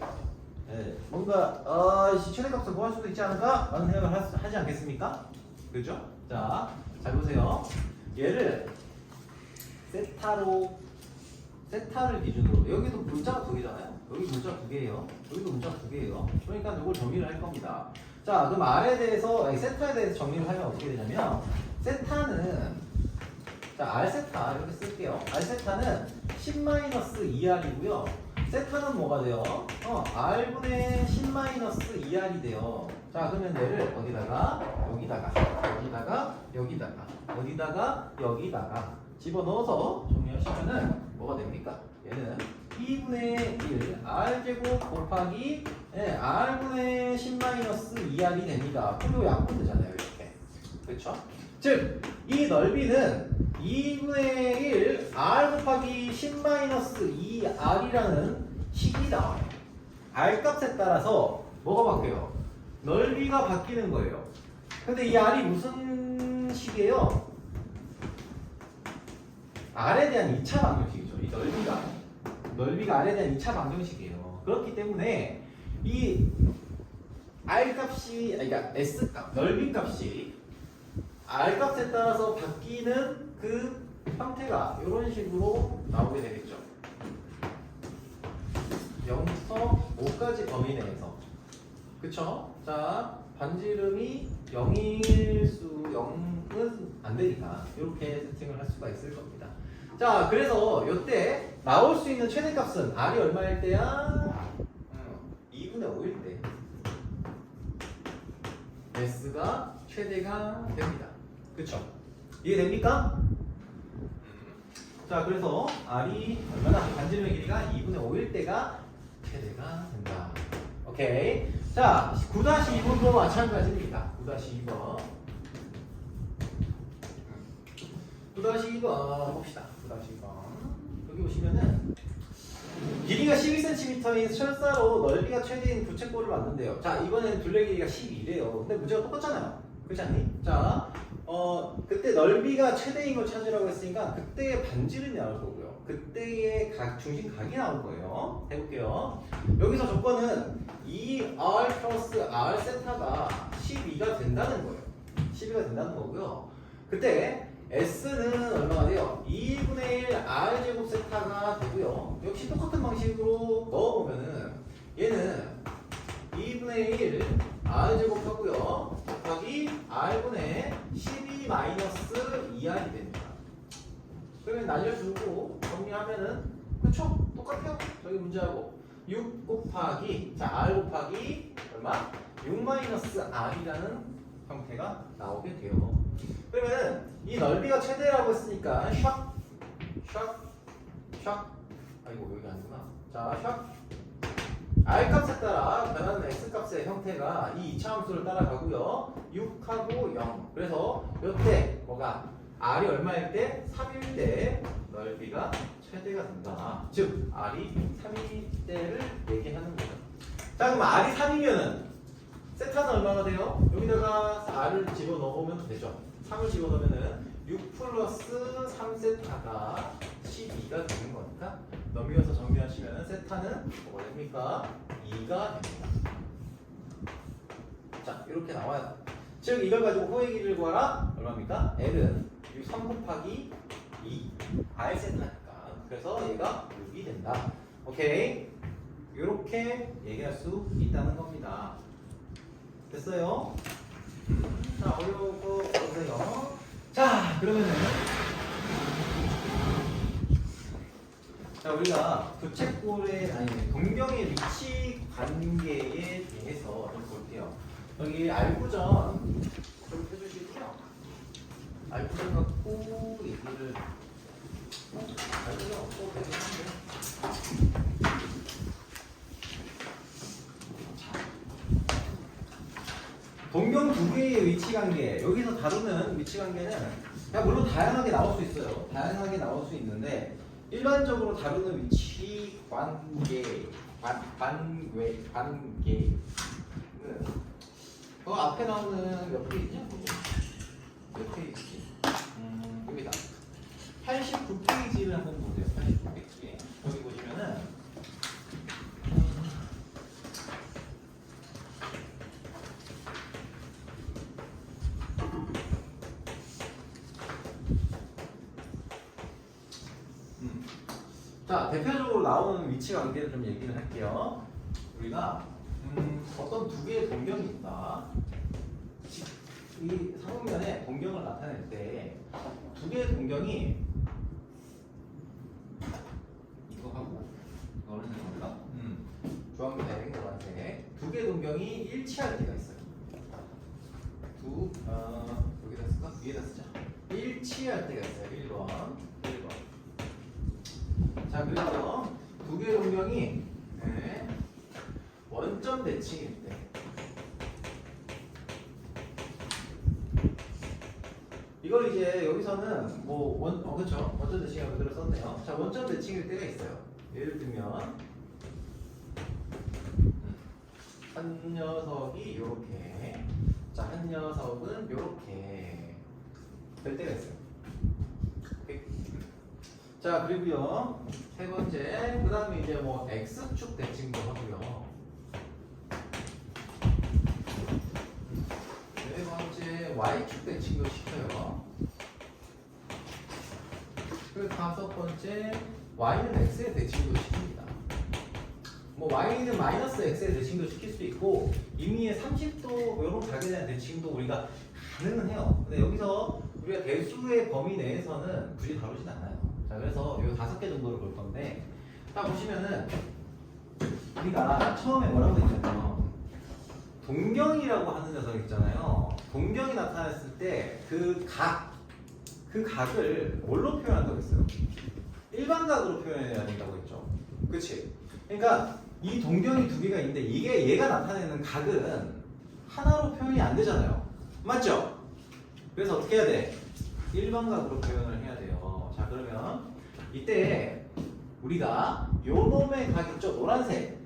S2: 뭔가 최대값을 구할 수도 있지 않을까? 라는 생각을 하지 않겠습니까? 그렇죠? 자, 잘 보세요. 얘를 세타를 기준으로 여기도 문자가 두 개잖아요. 여기 문자 두 개예요. 여기도 문자 두 개예요. 그러니까 이걸 정리를 할 겁니다. 자, 그럼 R에 대해서 세타에 대해서 정리를 하면 어떻게 되냐면 세타는 자, R세타 이렇게 쓸게요. R세타는 10-2R이고요. 세타는 뭐가 돼요? R분의 10-2R이 돼요. 자, 그러면 얘를 어디다가 여기다가 집어넣어서 정리하시면은 뭐가 됩니까? 얘는 2분의 1 R제곱 곱하기 R분의 10-2R이 됩니다. 풀로 약분되잖아요. 이렇게. 그렇죠? 즉, 이 넓이는 2분의 1 R 곱하기 10-2R이라는 식이 나와요. R 값에 따라서 뭐가 바뀌어요? 넓이가 바뀌는 거예요. 근데 이 R이 무슨 식이에요? R에 대한 2차 방정식이죠. 이 넓이가 R에 대한 2차 방정식이에요. 그렇기 때문에 이 R 값이 그러니까 S 값, 넓이 값이 R 값에 따라서 바뀌는 그 형태가 이런 식으로 나오게 되겠죠. 0부터 5까지 범위 내에서. 그쵸? 자, 반지름이 0은 안 되니까 이렇게 세팅을 할 수가 있을 겁니다. 자, 그래서 이때 나올 수 있는 최대값은 R이 얼마일 때야? 2분의 5일 때 S가 최대가 됩니다. 그쵸? 이해됩니까? 자, 그래서 R이 얼마나? 반지름의 길이가 2분의 5일 때가 최대가 된다. 오케이. 자, 9-2번도 마찬가지입니다. 9-2번. 9-2번 봅시다. 9-2번. 여기 보시면은 길이가 12cm인 철사로 넓이가 최대인 부채꼴을 만든대요. 자, 이번에는 둘레 길이가 12래요. 근데 문제가 똑같잖아요. 그렇지 않니? 자, 그때 넓이가 최대인 걸 찾으라고 했으니까 그때의 반지름이 나올 거고요. 그때의 중심각이 나올 거예요. 해볼게요. 여기서 조건은 2R 플러스 R 세타가 12가 된다는 거예요. 12가 된다는 거고요. 그때 S는 얼마가 돼요? 2분의 1 R 제곱 세타가 되고요. 역시 똑같은 방식으로 넣어보면은 얘는 2분의 1 R 제곱 하고요. 곱하기 R분의 12-2R이 됩니다. 그러면 날려주고 정리하면은 그쵸? 똑같아요. 저기 문제하고 6 곱하기 자 R 곱하기 얼마? 6-R이라는 형태가 나오게 돼요. 그러면은 이 넓이가 최대라고 했으니까 샥 아이고 여기 아니구나. 자 샥 R 값에 따라 변하는 X 값의 형태가 이 2차 함수를 따라가고요. 6하고 0. 그래서 이때 뭐가 R이 얼마일 때? 3일 때 넓이가 최대가 된다. 즉 R이 3일 때를 얘기하는 거죠. 자 그럼 R이 3이면은 세타는 얼마나 돼요? 여기다가 R을 집어넣으면 되죠. 3을 집어넣으면은 6 플러스 3세타가 12가 되는 거니까 넘겨서 정리하시면 세타는 뭐가 됩니까? 2가 됩니다. 자 이렇게 나와요. 즉 이걸 가지고 호의 길이를 구하라. 얼마입니까? L은 3 곱하기 2 R세타니까 그래서 얘가 6이 된다. 오케이? 이렇게 얘기할 수 있다는 겁니다. 됐어요? 자 어려운 거 보세요. 자 그러면은 자 우리가 부채꼴의 아니 동경의 위치 관계에 대해서 좀 볼게요. 여기 알구전 좀 해주실게요. 알구전 갖고 얘기를 알구전 없어도 되긴 한데. 동경 두 개의 위치 관계 여기서 다루는 위치 관계는 물론 다양하게 나올 수 있어요. 다양하게 나올 수 있는데 일반적으로 다루는 위치 관계는 그 앞에 나오는 몇 페이지냐? 몇 페이지지? 여기다 89페이지를 한번 보세요. 89페이지 여기 보시면은 자, 대표적으로 나오는 위치 관계를 좀 얘기를 할게요. 우리가 어떤 두 개의 동경이 있다. 이 사분면에 동경을 나타낼 때 두 개의 동경이 이거 하고 이거를 생각합니다. 주황색, 노란색 두 개의 동경이 일치할 때가 있어요. 여기다 쓸까? 위에다 쓰자. 일치할 때가 있어요. 1번. 자 그래서 두 개의 동경이 원점 대칭일 때 이걸 이제 여기서는 그렇죠 원점 대칭이라고 그대로 썼네요. 자 원점 대칭일 때가 있어요. 예를 들면 한 녀석이 이렇게 한 녀석은 이렇게 될 때가 있어요. 오케이? 자 그리고요 세 번째 그 다음에 이제 x축 대칭도 하고요. 네 번째 y축 대칭도 시켜요. 그리고 다섯 번째 y는 x의 대칭도 시킵니다. y는 마이너스 x의 대칭도 시킬 수 있고 임의의 30도 이런 각에 대한 대칭도 우리가 가능은 해요. 근데 여기서 우리가 대수의 범위 내에서는 굳이 다루진 않아요. 자 그래서 이 5개 정도를 볼 건데 딱 보시면은 우리가 처음에 뭐라고 했잖아요. 동경이라고 하는 녀석 있잖아요. 동경이 나타났을 때 그 각을 뭘로 표현한다고 했어요? 일반각으로 표현해야 된다고 했죠. 그치? 그러니까 이 동경이 두 개가 있는데 얘가 나타내는 각은 하나로 표현이 안 되잖아요. 맞죠? 그래서 어떻게 해야 돼? 일반각으로 표현을 해야 돼요. 자 그러면 이때 우리가 요 놈의 각 있죠? 노란색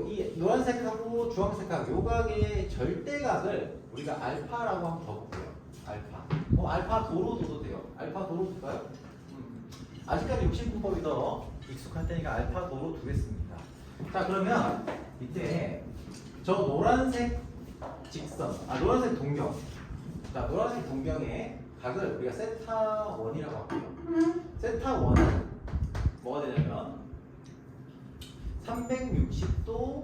S2: 이 노란색하고 주황색하고 요 각의 절대각을 우리가 알파라고 한번 더 볼게요. 알파 알파 도로 둬도 돼요. 알파 도로 둘까요? 아직까지 욕심분법이 더 익숙할 테니까 알파 도로 두겠습니다. 자 그러면 이때 저 노란색 직선 노란색 동경 노란색 동경의 각을 우리가 세타 1이라고 할게요. 세타 1은 뭐가 되냐면 360도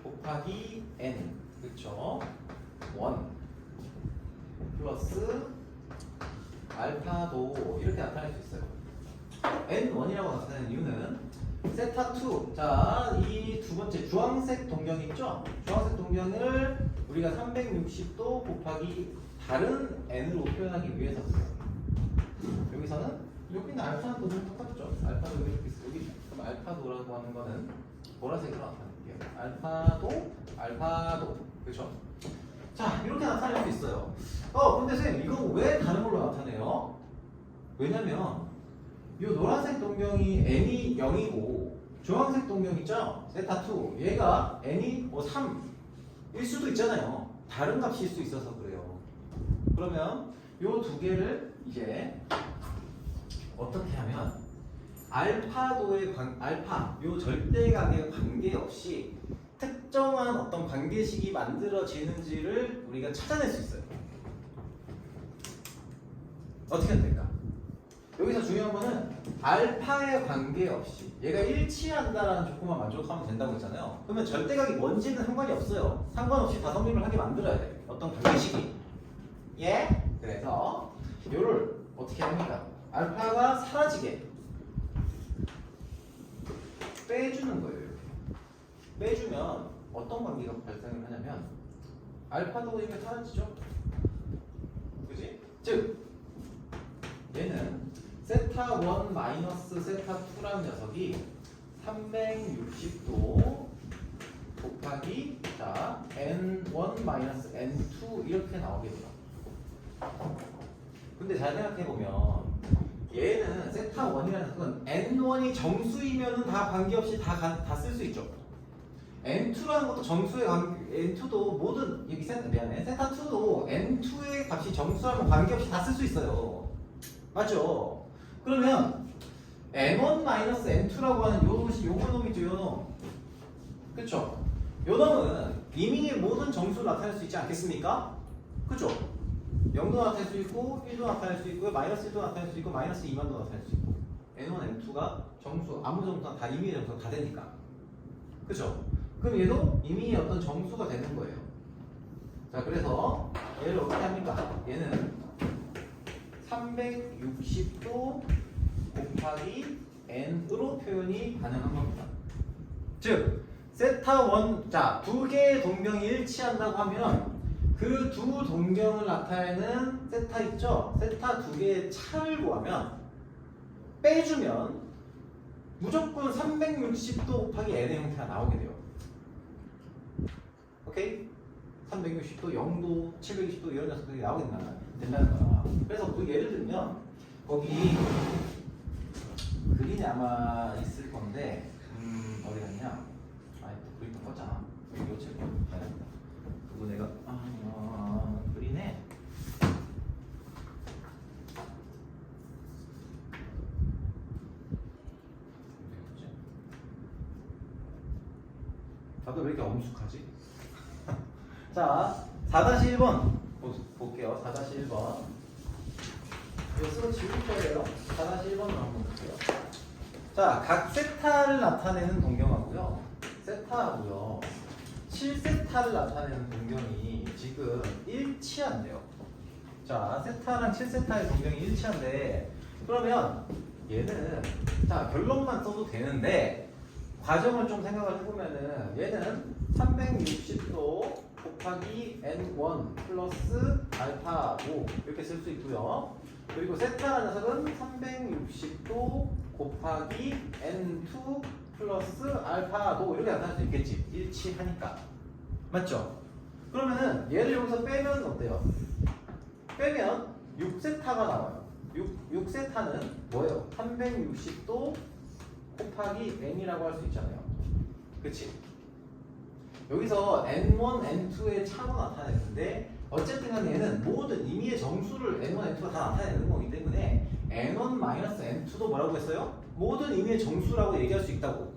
S2: 곱하기 n 그쵸? 1 플러스 알파도 이렇게 나타낼 수 있어요. n1이라고 나타내는 이유는 세타 2 자 이 두 번째 주황색 동경 있죠? 주황색 동경을 우리가 360도 곱하기 다른 n으로 표현하기 위해서고요. 여기서는 여기는 알파도는 똑같죠? 알파도 이렇게 있어요. 여기 그럼 알파도라고 하는 거는 보라색으로 나타낼게요. 알파도 그렇죠? 자 이렇게 나타낼 수 있어요. 근데 선생님 이거 왜 다른 걸로 나타내요? 왜냐면 이 노란색 동경이 n이 0이고 주황색 동경 있죠? 세타 2 얘가 n이 뭐 3일 수도 있잖아요. 다른 값일 수 있어서 그래요. 그러면 이 두 개를 이제 어떻게 하면 알파도의 알파 요 절대각에 관계없이 특정한 어떤 관계식이 만들어지는지를 우리가 찾아낼 수 있어요. 어떻게 하면 될까? 여기서 중요한 거는 알파에 관계없이 얘가 일치한다라는 조건만 만족하면 된다고 했잖아요. 그러면 절대각이 뭔지는 상관이 없어요. 상관없이 다 성립을 하게 만들어야 돼. 어떤 관계식이. 예? 그래서 요를 어떻게 합니까? 알파가 사라지게 빼주는 거예요. 이렇게. 빼주면 어떤 관계가 발생을 하냐면 알파도 이게 사라지죠? 그지? 즉 얘는 세타 1 마이너스 세타 2라는 녀석이 360도 곱하기 자 n1 마이너스 n2 이렇게 나오게 돼요. 근데 잘 생각해보면 얘는 세타 1이라는 건 n1이 정수이면은 다 관계없이 다 쓸 수 있죠. n2라는 것도 정수의 n2도 모든 여기 세타 2도 n2의 값이 정수라면 관계없이 다 쓸 수 있어요. 맞죠? 그러면 n1-n2라고 하는 요거 놈이죠, 요 놈. 그쵸? 요 놈은 이미 모든 정수를 나타낼 수 있지 않겠습니까? 그쵸? 0도 나타낼 수 있고 1도 나타낼 수 있고 마이너스 1도 나타낼 수 있고 마이너스 2만도 나타낼 수 있고 n1, n2가 정수 아무 정수나 다 임의의 정수가 다 되니까. 그쵸? 그럼 얘도 임의의 어떤 정수가 되는 거예요. 자, 그래서 얘를 어떻게 합니까? 얘는 360도 곱하기 n으로 표현이 가능한 겁니다. 즉 세타 1, 자, 두 개의 동경이 일치한다고 하면 그 두 동경을 나타내는 세타 있죠? 세타 두 개의 차를 구하면 빼주면 무조건 360도 곱하기 n의 형태가 나오게 돼요. 오케이? 360도, 0도, 720도 이런 녀석들이 나오게 된다는 거야. 그래서 그 예를 들면 거기 그림이 아마 있을 건데 어디 갔냐? 아니 또 그림 껐잖아. 이거 책 봐야 된다. 그거 내가 그리네. 다들 왜 이렇게 엄숙하지? 자, 4-1번 볼게요. 4-1번. 이거 쓰고 지울 거예요. 4-1번으로 한번 볼게요. 자, 각 세타를 나타내는 동경하고요. 세타하고요. 7세타를 나타내는 동경이 지금 일치한대요. 자, 세타랑 7세타의 동경이 일치한데 그러면 얘는 자, 결론만 써도 되는데 과정을 좀 생각을 해보면은 얘는 360도 곱하기 n1 플러스 알파 5 이렇게 쓸 수 있고요. 그리고 세타라는 녀석은 360도 곱하기 n2 플러스 알파도 이렇게 나타낼 수 있겠지. 일치하니까. 맞죠? 그러면은 얘를 여기서 빼면 어때요? 빼면 6세타가 나와요. 6세타는 뭐예요? 360도 곱하기 n이라고 할 수 있잖아요. 그치? 여기서 n1, n2의 차로 나타내는데 어쨌든 간에 얘는 모든 임의의 정수를 n1, n2가 다 나타내는 거기 때문에 n1-n2도 뭐라고 했어요? 모든 임의의 정수라고 얘기할 수 있다고.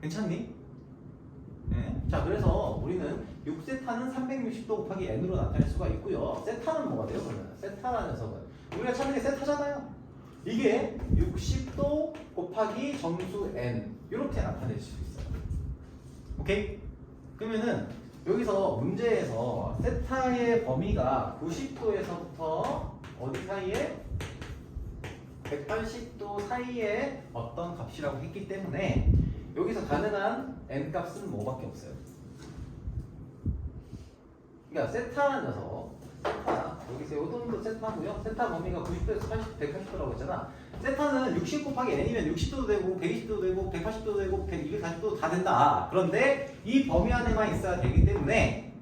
S2: 괜찮니? 네. 자, 그래서 우리는 6세타는 360도 곱하기 n으로 나타낼 수가 있고요. 세타는 뭐가 돼요? 그러면 세타라는 녀석은 우리가 찾는 게 세타잖아요. 이게 60도 곱하기 정수 n 이렇게 나타낼 수 있어요. 오케이? 그러면은 여기서 문제에서 세타의 범위가 90도에서부터 어디 사이에? 180도 사이에 어떤 값이라고 했기 때문에 여기서 가능한 n 값은 뭐밖에 없어요. 그러니까 세타라는 녀석, 세타, 여기서 요 정도 세타고요. 세타 범위가 90도에서 180도라고 했잖아. 세타는 60 곱하기 n이면 60도도 되고 120도도 되고 180도도 되고 240도도 다 된다. 그런데 이 범위 안에만 있어야 되기 때문에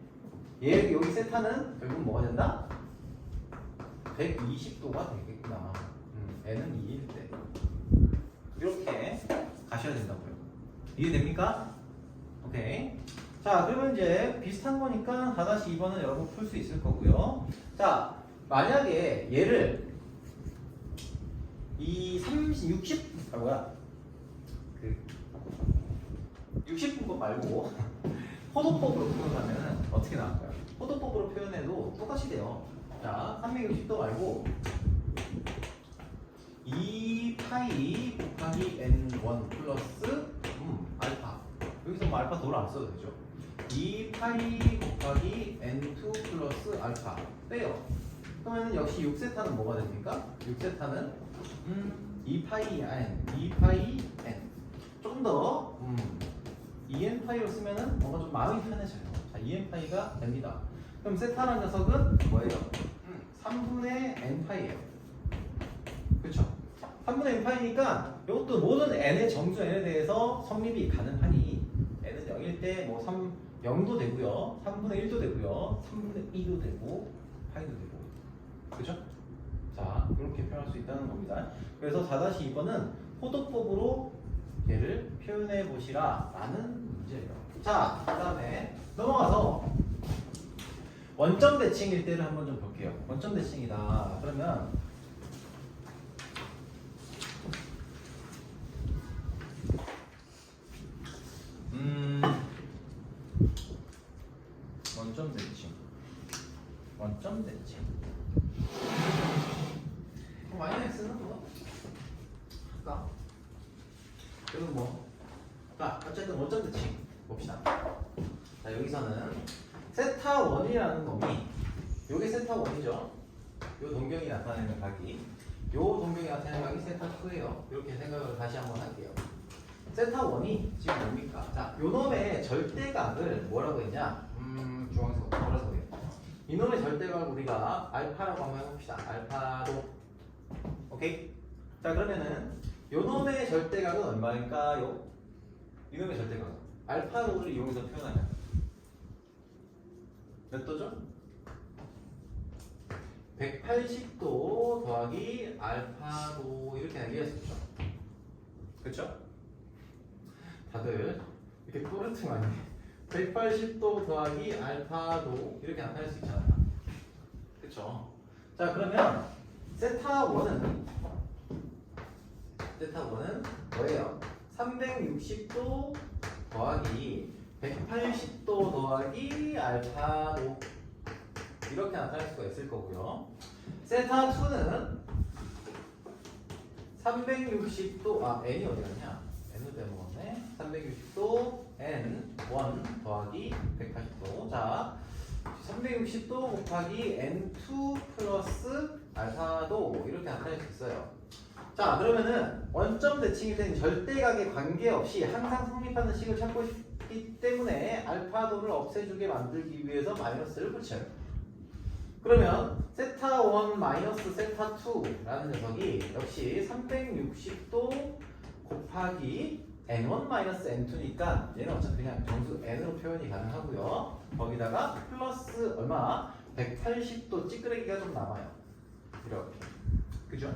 S2: 여기 세타는 결국 뭐가 된다? 120도가 되겠구나. n은 2일 때 이렇게 가셔야 된다고요. 이해됩니까? 오케이. 자, 그러면 이제 비슷한 거니까 4-2번은 여러분 풀 수 있을 거고요. 자, 만약에 얘를 이 60분 거 말고 포도법으로 표현하면 어떻게 나올까요? 포도법으로 표현해도 똑같이 돼요. 자, 360도 말고 2파이 곱하기 n1 플러스 알파. 여기서 뭐 알파 도를 안 써도 되죠. 2파이 곱하기 n2 플러스 알파 빼요. 그러면 역시 6세타는 뭐가 됩니까? 6세타는 2파이 n 조금 더 2n파이로 쓰면은 뭔가 좀 마음이 편해져요. 자, 2n파이가 됩니다. 그럼 세타라는 녀석은 뭐예요? 3분의 n파이예요. 그렇죠? 3분의 n파이니까 이것도 모든 n의 정수 n에 대해서 성립이 가능하니 n은 0일 때 뭐 0도 되고요, 3분의 1도 되고요, 3분의 2도 되고, 파이도 되고, 그렇죠? 자, 이렇게 표현할 수 있다는 겁니다. 그래서 4-2번은 포도법으로 얘를 표현해 보시라 라는 문제예요. 자, 그 다음에 넘어가서 원점 대칭 일대를 한번 좀 볼게요. 원점 대칭이다. 그러면 원점 대칭 마이너스는 뭐 할까? 그리고 뭐 자, 어쨌든 원점 대칭 봅시다. 자, 여기서는 세타 1이라는 놈이 요게 세타 1이죠. 요 동경이 나타내는 각이 요 동경이 나타내는 각이 세타 2예요. 이렇게 생각을 다시 한번 할게요. 세타 1이 지금 뭡니까? 자, 요 놈의 절대각을 뭐라고 했냐? 중앙에서 뭐라고 해요? 이놈의 절대각을 우리가 알파라고 한번 해봅시다. 알파도. 오케이? 자, 그러면은 요놈의 절대각은 얼마일까요? 이놈의 절대각은 알파도를 이용해서 표현하면 몇 도죠? 180도 더하기 알파도 이렇게 나기가 있었죠. 그쵸? 다들 이렇게 또렷한 거 아니에요? 180도 더하기 알파도 이렇게 나타낼 수 있잖아요. 그쵸? 자, 그러면 세타 1은 뭐예요? 360도 더하기 180도 더하기 알파도 이렇게 나타낼 수가 있을 거고요. 세타 2는 360도 n이 어디 갔냐? n을 빼먹었네. 360도 n1 더하기 180도. 자, 360도 곱하기 n2 플러스 알파도 이렇게 나타낼 수 있어요. 자, 그러면은 원점 대칭이 된 절대각에 관계없이 항상 성립하는 식을 찾고 싶기 때문에 알파도를 없애주게 만들기 위해서 마이너스를 붙여요. 그러면 세타 1 마이너스 세타 2라는 녀석이 역시 360도 곱하기 n1 마이너스 n2니까 얘는 어차피 그냥 정수 n으로 표현이 가능하고요. 거기다가 플러스 얼마? 180도 찌끄레기가 좀 남아요. 이렇게. 그죠?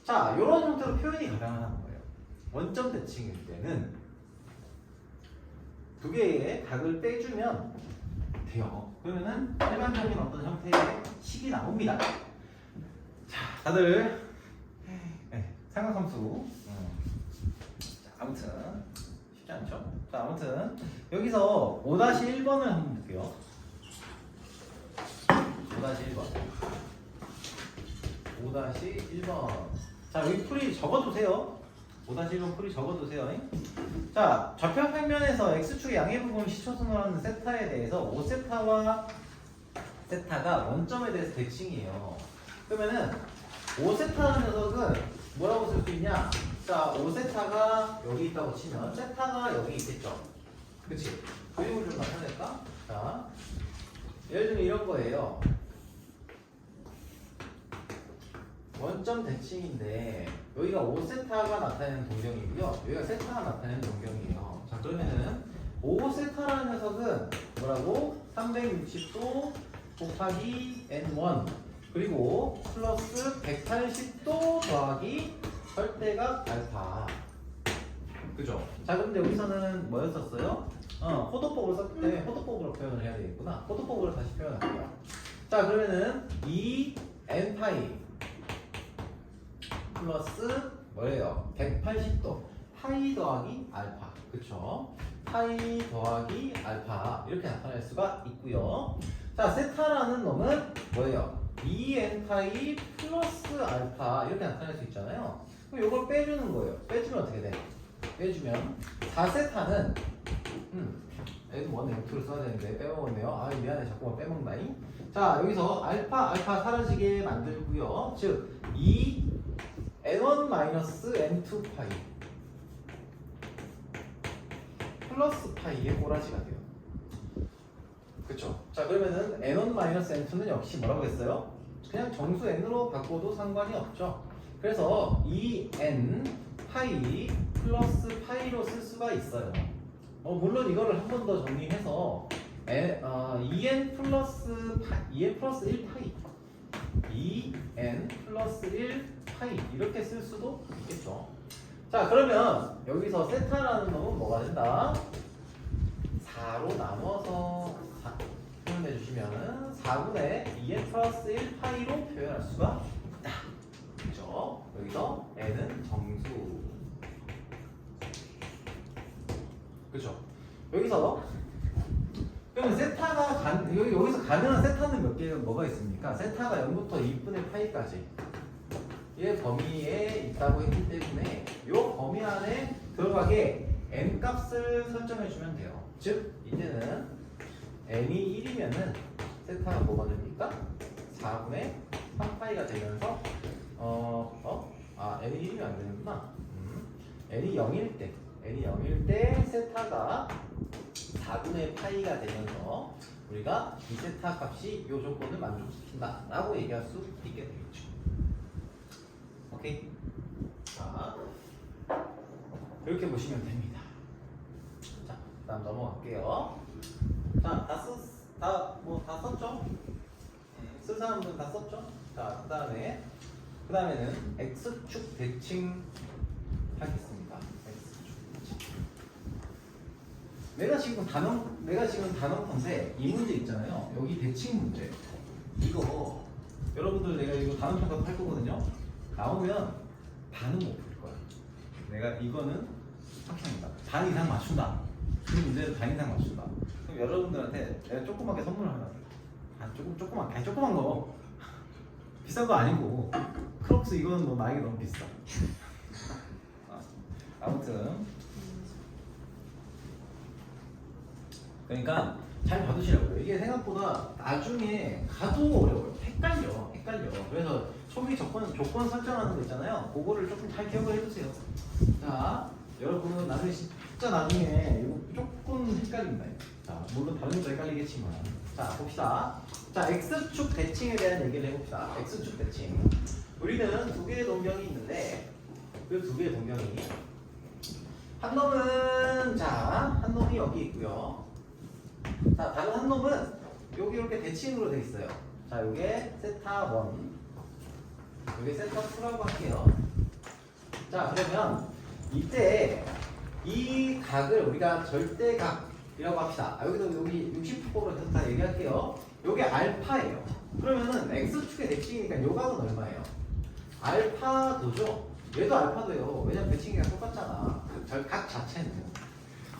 S2: 자, 이런 형태로 표현이 가능한 거예요. 원점 대칭일 때는 두 개의 각을 빼주면 돼요. 그러면은 일반적인 어떤 형태의 식이 나옵니다. 자, 다들 삼각함수. 자, 아무튼 쉽지 않죠? 자, 아무튼 여기서 5-1번을 한번 볼게요. 5-1번. 자, 여기 풀이 적어두세요. 5-1번 풀이 적어두세요. 자, 좌표 평면에서 x축의 양의 부분 시초선으로 하는 세타에 대해서 5세타와 세타가 원점에 대해서 대칭이에요. 그러면은 5세타라는 녀석은 뭐라고 쓸 수 있냐? 자, 5세타가 여기 있다고 치면 세타가 여기 있겠죠. 그치? 그림을 좀 나타낼까? 자, 예를 들면 이런 거예요. 원점 대칭인데 여기가 5세타가 나타내는 동경이고요. 여기가 세타가 나타내는 동경이에요. 자, 그러면은 5세타라는 녀석은 뭐라고? 360도 곱하기 n1 그리고 플러스 180도 더하기 절대각 알파. 그죠? 자, 그런데 여기서는 뭐였었어요? 호도법을 썼기 때문에 호도법으로 표현을 해야 되겠구나. 호도법으로 다시 표현할게요. 자, 그러면은 2n 파이 플러스 뭐예요? 180도 파이 더하기 알파. 그쵸? 파이 더하기 알파 이렇게 나타낼 수가 있고요. 자, 세타라는 놈은 뭐예요? 2n 파이 플러스 알파 이렇게 나타낼 수 있잖아요. 그럼 이걸 빼주는 거예요. 빼주면 어떻게 돼? 빼주면 4세타는 얘도 뭐네 노트를 써야 되는데 빼먹었네요. 아 미안해 자꾸만 빼먹나이. 자, 여기서 알파 사라지게 만들고요. 즉 2n1-n2 파이 플러스 파이의 꼬라지가 돼요. 그쵸? 자, 그러면은 n1-n2는 역시 뭐라고 했어요? 그냥 정수 n으로 바꿔도 상관이 없죠. 그래서 2n 파이 플러스 파이로 쓸 수가 있어요. 물론 이거를 한 번 더 정리해서 2n 플러스 1 파이 2n 플러스 1 파이 이렇게 쓸 수도 있겠죠. 자, 그러면 여기서 세타라는 놈은 뭐가 된다? 4로 나눠서 표현해 주시면은 4분의 2n 플러스 1 파이로 표현할 수가 있다. 그죠? 여기서 n은 정수. 그죠? 여기서 그러면 세타가 여기서 가능한 세타는 몇 개가 뭐가 있습니까? 세타가 0부터 2분의 파이까지 이 범위에 있다고 했기 때문에 이 범위 안에 들어가게 n 값을 설정해 주면 돼요. 즉 이제는 n이 1이면은 세타가 뭐가 됩니까? 4분의 3파이가 되면서 n이 1이면 안 되는구나. n이 0일 때 세타가 4분의 파이가 되면서 우리가 이 세타 값이 이 조건을 만족시킨다 라고 얘기할 수 있게 되겠죠. 오케이? 자, 이렇게 보시면 됩니다. 자, 다음 넘어갈게요. 자, 다 썼죠? 쓴 사람들은 다 썼죠? 자, 그 다음에는 X축 대칭 하겠습니다. X축 대칭. 내가 지금 단원컨대 이 문제 있잖아요. 여기 대칭 문제. 이거 여러분들 내가 이거 단원 평가도 할 거거든요. 나오면 반은 못 풀 거야. 내가 이거는 확실합니다. 반 이상 맞춘다. 그 문제는 반 이상 맞춘다. 그럼 여러분들한테 내가 조그맣게 선물을 하나 드릴게요. 조그만 거. 비싼 거 아니고 크록스 이거는 뭐 나에게 너무 비싸. 아무튼 그러니까 잘 봐두시라고요. 이게 생각보다 나중에 가도 어려워요. 헷갈려. 그래서 초기 조건 설정하는 거 있잖아요. 그거를 조금 잘 기억을 해두세요. 자, 여러분 나중에 이거 조금 헷갈린다. 자, 물론 다른 것도 헷갈리겠지만, 자 봅시다. 자, x축 대칭에 대한 얘기를 해봅시다. x축 대칭. 우리는 두 개의 동경이 있는데 그 두 개의 동경이 한 놈이 여기 있고요. 자, 다른 한 놈은 여기 이렇게 대칭으로 돼 있어요. 자, 요게 세타 1, 요게 세타 2라고 할게요. 자, 그러면 이때 이 각을 우리가 절대각이라고 합시다. 여기 60%로 해서 다 얘기할게요. 요게 알파예요. 그러면은 x축의 대칭이니까 요 각은 얼마예요? 알파도죠. 얘도 알파도예요. 왜냐면 대칭이랑 똑같잖아. 각 자체는.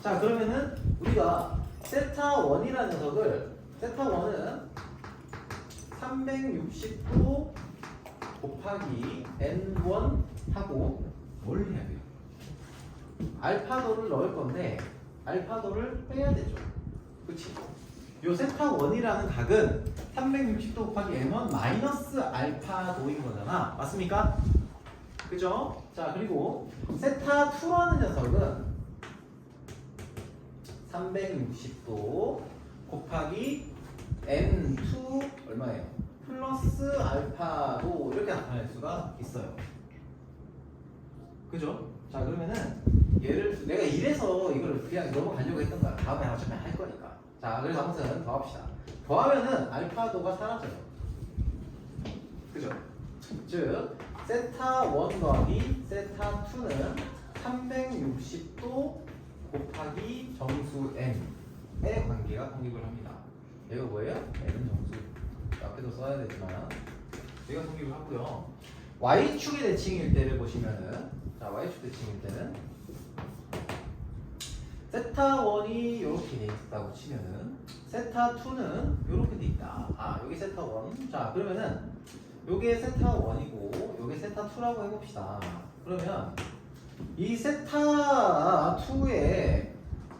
S2: 자, 그러면은 우리가 세타 1이라는 녀석을 세타 1은 360도 곱하기 n1 하고 뭘 해야 돼요? 알파도를 넣을 건데 알파도를 빼야 되죠. 그치? 요 세타 1이라는 각은 360도 곱하기 n1 마이너스 알파도인 거잖아. 맞습니까? 그죠? 자, 그리고 세타 2라는 녀석은 360도 곱하기 n2 얼마예요? 플러스 알파도 이렇게 나타낼 수가 있어요. 그죠? 자, 그러면은 얘를 내가 이래서 이걸 그냥 넘어가려고 했던 거야. 다음에 어차피 할 거니까. 자, 그래서 아무튼 더합시다. 더하면은 알파도가 사라져요. 그죠? 즉 세타 1 더하기 세타 2는 360도 곱하기 정수 n의 관계가 성립을 합니다. 얘가 뭐예요? n은 정수. 앞에도 써야 되지만 얘가 성립을 하고요. y축의 대칭일 때를 보시면은 자 y축 대칭일 때는 세타 1이 이렇게 돼 있다고 치면은 세타 2는 이렇게 돼 있다. 아 여기 세타 1. 자 그러면은 요게 세타 1이고 요게 세타 2라고 해봅시다. 그러면 이 세타 2의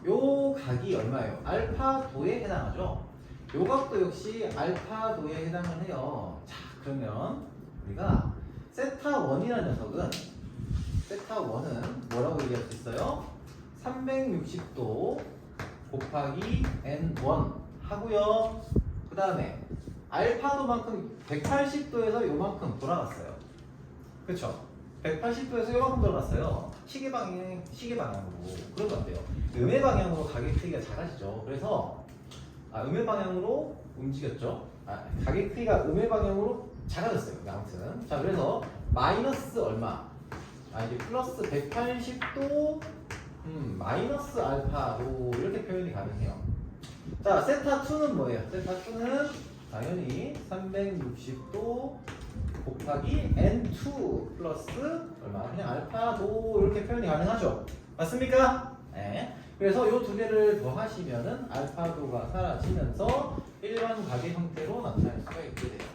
S2: 요 각이 얼마예요? 알파도에 해당하죠. 요 각도 역시 알파도에 해당을 해요. 자 그러면 우리가 세타 1이라는 녀석은 세타 1은 뭐라고 얘기할 수 있어요? 360도 곱하기 n1 하고요. 그 다음에 알파도만큼 180도에서 요만큼 돌아갔어요. 그쵸? 180도에서 요만큼 돌아갔어요. 시계 방향으로. 그러면 안 돼요. 음의 방향으로 가격 크기가 작아지죠. 그래서 음의 방향으로 움직였죠. 가격 크기가 음의 방향으로 작아졌어요. 아무튼 자 그래서 마이너스 얼마? 이제 플러스 180도 마이너스 알파로 이렇게 표현이 가능해요. 자 세타 2는 뭐예요? 세타 2는 당연히 360도 곱하기 n2 플러스 얼마? 그냥 알파도 이렇게 표현이 가능하죠. 맞습니까? 네. 그래서 이 두 개를 더하시면은 알파도가 사라지면서 일반 가계 형태로 나타날 수가 있게 돼요.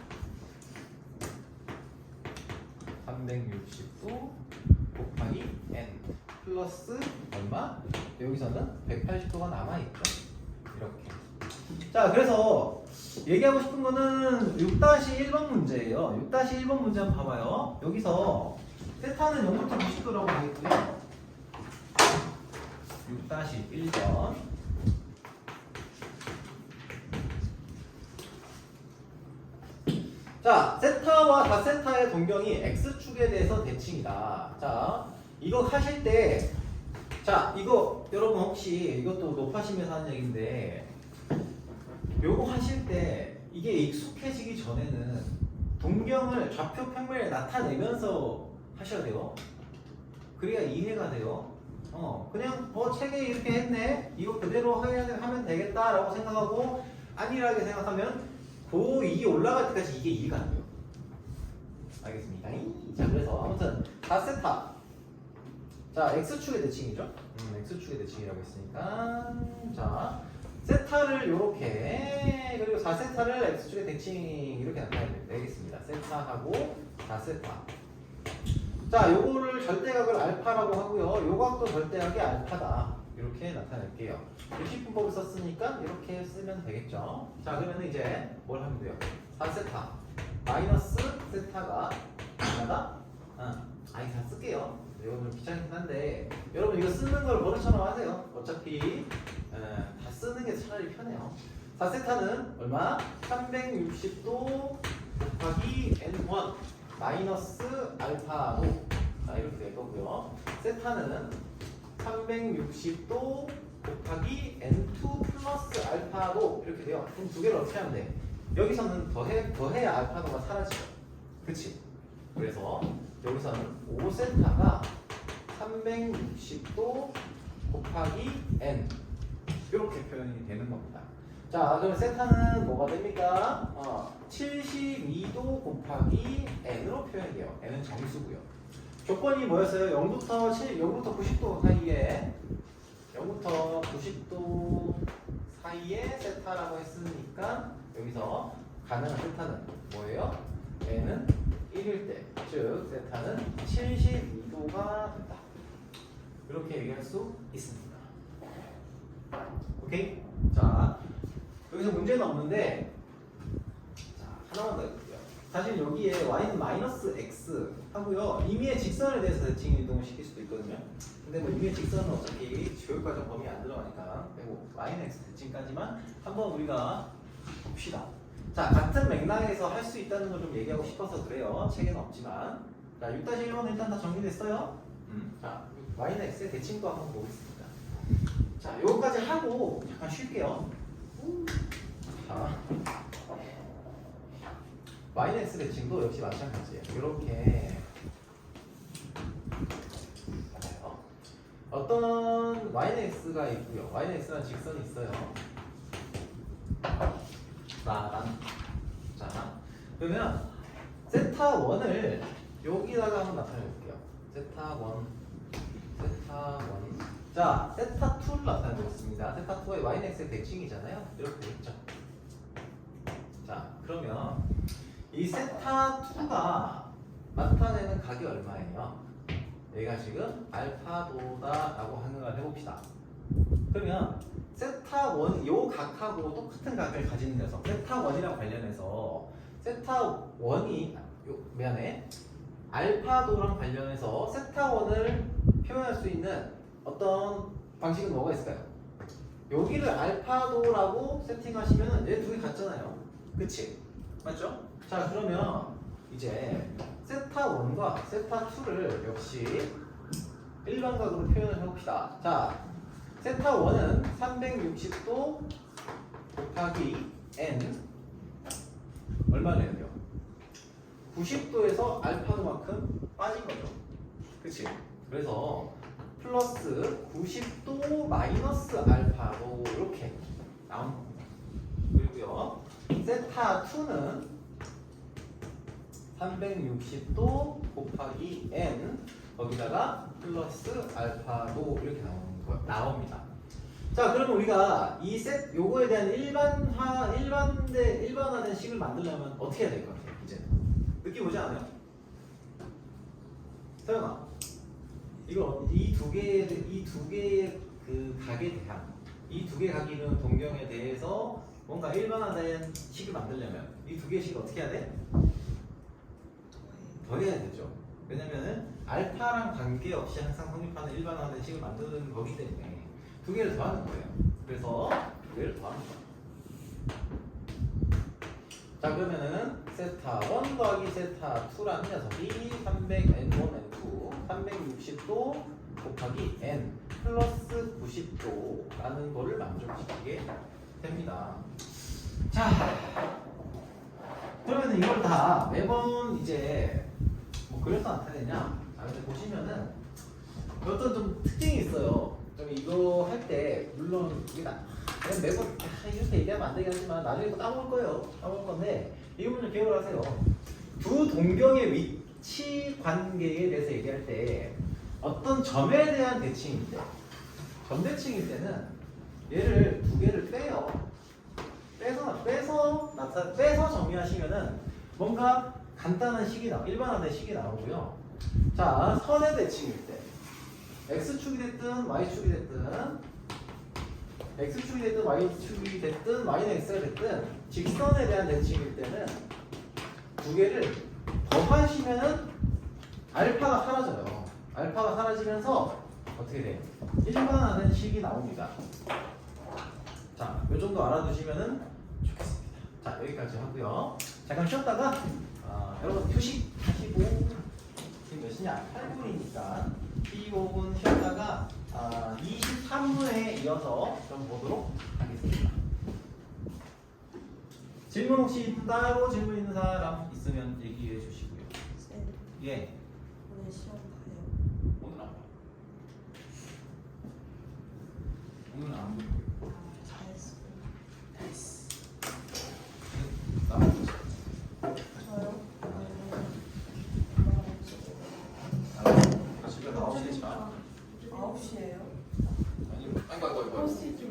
S2: 360도 곱하기 n 플러스 얼마? 여기서는 180도가 남아있죠. 이렇게. 자 그래서 얘기하고 싶은 거는 6-1번 문제예요. 6-1번 문제 한번 봐봐요. 여기서 세타는 0부터 90도라고 하겠고요. 6-1번 자 세타와 다세타의 동경이 x축에 대해서 대칭이다. 자 이거 하실 때 자 이거 여러분 혹시 이것도 높아시면서 하는 얘기인데 요거 하실 때 이게 익숙해지기 전에는 동경을 좌표 평면에 나타내면서 하셔야 돼요. 그래야 이해가 돼요. 그냥 책에 이렇게 했네 이거 그대로 하면 되겠다라고 생각하고 안일하게 생각하면 고2 올라갈 때까지 이게 이해가 안 돼요. 알겠습니까? 자 그래서 아무튼 다세타 자 x축의 대칭이죠. x축의 대칭이라고 했으니까 자 세타를 요렇게 그리고 4세타를 x축의 대칭 이렇게 나타내면 되겠습니다. 세타하고 4세타 자 요거를 절대각을 알파라고 하고요. 요 각도 절대각이 알파다 이렇게 나타낼게요. 유식분법을 썼으니까 이렇게 쓰면 되겠죠. 자 그러면 이제 뭘 하면 돼요? 4세타 마이너스 세타가 얼마다? 다 쓸게요. 이거는 귀찮긴 한데 여러분 이거 쓰는 걸 버릇처럼 하세요. 어차피 다 쓰는 게 차라리 편해요. 4세타는 얼마? 360도 곱하기 n1 마이너스 알파로 이렇게 될 거고요. 세타는 360도 곱하기 n2 플러스 알파로 이렇게 돼요. 그럼 두 개를 어떻게 하면 돼? 여기서는 더해야 알파도가 사라지죠. 그치? 그래서 여기서는 5세타가 360도 곱하기 n 이렇게 표현이 되는 겁니다. 자 그럼 세타는 뭐가 됩니까? 72도 곱하기 n으로 표현이 돼요. n은 정수고요. 조건이 뭐였어요? 0부터 90도 사이에 0부터 90도 사이에 세타라고 했으니까 여기서 가능한 세타는 뭐예요? n은 1일 때, 즉 세타는 72도가 된다. 이렇게 얘기할 수 있습니다. 오케이? 자, 여기서 문제는 없는데 자, 하나만 더 해볼게요. 사실 여기에 y는 마이너스 x 하고요. 임의의 직선에 대해서 대칭 이동을 시킬 수도 있거든요. 근데 뭐 임의의 직선은 어차피 교육과정 범위에 안 들어가니까 그리고 y는 x 대칭까지만 한번 우리가 봅시다. 자, 같은 맥락에서 할 수 있다는 걸 좀 얘기하고 싶어서 그래요. 책에는 없지만. 자, 6-1번은 일단 다 정리됐어요. 자, y는 x의 대칭도 한번 보겠습니다. 자, 요거까지 하고 잠깐 쉴게요. 자, 마이너스 대칭도 역시 마찬가지예요. 이렇게 맞아요. 어떤 마이너스가 있고요. 마이너스라는 직선이 있어요. 자, 그러면 세타 1을 여기다가 한번 나타내 볼게요. 세타 1. 자, 세타 2를 나타내 보겠습니다. 세타 2가 마이너스의 대칭이잖아요. 이렇게 되겠죠. 자, 그러면 이 세타 2가 나타내는 각이 얼마예요? 얘가 지금 알파도다라고 생각을 해봅시다. 그러면 세타 1, 요 각하고 똑같은 각을 가지는 녀석, 세타 1이랑 관련해서 세타 1이 미안해, 알파도랑 관련해서 세타 1을 표현할 수 있는 어떤 방식은 뭐가 있을까요? 여기를 알파도라고 세팅하시면 얘 두 개 같잖아요. 그치? 맞죠? 자, 그러면 이제 세타 1과 세타 2를 역시 일반각으로 표현을 해봅시다. 자, 세타 1은 360도 곱하기 n 얼마네요? 90도에서 알파도만큼 빠진 거죠. 그치? 그래서 플러스 90도 마이너스 알파도 이렇게 나온 겁니다. 그리고요, 세타 2는 360도 곱하기 n 거기다가 플러스 알파도 이렇게 나옵니다. 자, 그러면 우리가 이 요거에 대한 일반화된 식을 만들려면 어떻게 해야 될 것 같아요? 이제 느낌 오지 않아요? 서영아, 이거 이 두 개의 그 각에 대한 이 두 개의 각이 이루는 동경에 대해서 뭔가 일반화된 식을 만들려면 이 두 개의 식을 어떻게 해야 돼? 더해야 되죠. 왜냐면은 알파랑 관계없이 항상 성립하는 일반화된 식을 만드는 거기 때문에 두 개를 더하는 거예요. 그래서 두 개를 더하는 거예요. 자, 그러면은 세타 1 더하기 세타 2라는 녀석이 300n1 n2 360도 곱하기 n 플러스 90도라는 거를 만족시키게 됩니다. 자, 그러면 이걸 다 매번 이제 뭐 그래서 나타내냐? 자, 근데 보시면은 어떤 좀 특징이 있어요. 좀 이거 할 때 물론 이게 그냥 매번 이렇게 얘기하면 안 되긴 하지만 나중에 또 까먹을 거예요. 까먹을 건데 이 부분을 기억을 하세요. 두 동경의 위치 관계에 대해서 얘기할 때 어떤 점에 대한 대칭일 때, 점 대칭일 때는 얘를 두 개를 빼요. 빼서 정리하시면은 뭔가 간단한 식이 일반화된 식이 나오고요. 자, 선의 대칭일 때, x축이 됐든 y축이 됐든, x축이 됐든 y축이 됐든 y는 x가 됐든 직선에 대한 대칭일 때는 두 개를 더하시면은 알파가 사라져요. 알파가 사라지면서 어떻게 돼요? 일반화된 식이 나옵니다. 자, 요 정도 알아두시면은 좋겠습니다. 자, 여기까지 하고요. 잠깐 쉬었다가 여러분 휴식 하시고 지금 몇 시냐? 8분이니까 15분 쉬었다가 23분에 이어서 좀 보도록 하겠습니다. 질문 혹시 따로 질문 있는 사람 있으면 얘기해 주시고요.
S3: 쌤,
S2: 예.
S3: 오늘 시험 봐요.
S2: 오늘 안 봐. 오늘 안 봐.
S3: 잘했어.
S1: 저요?
S2: 집에 9시에 자.
S1: 9시에요?
S2: 아이고.
S1: 포스트잇 좀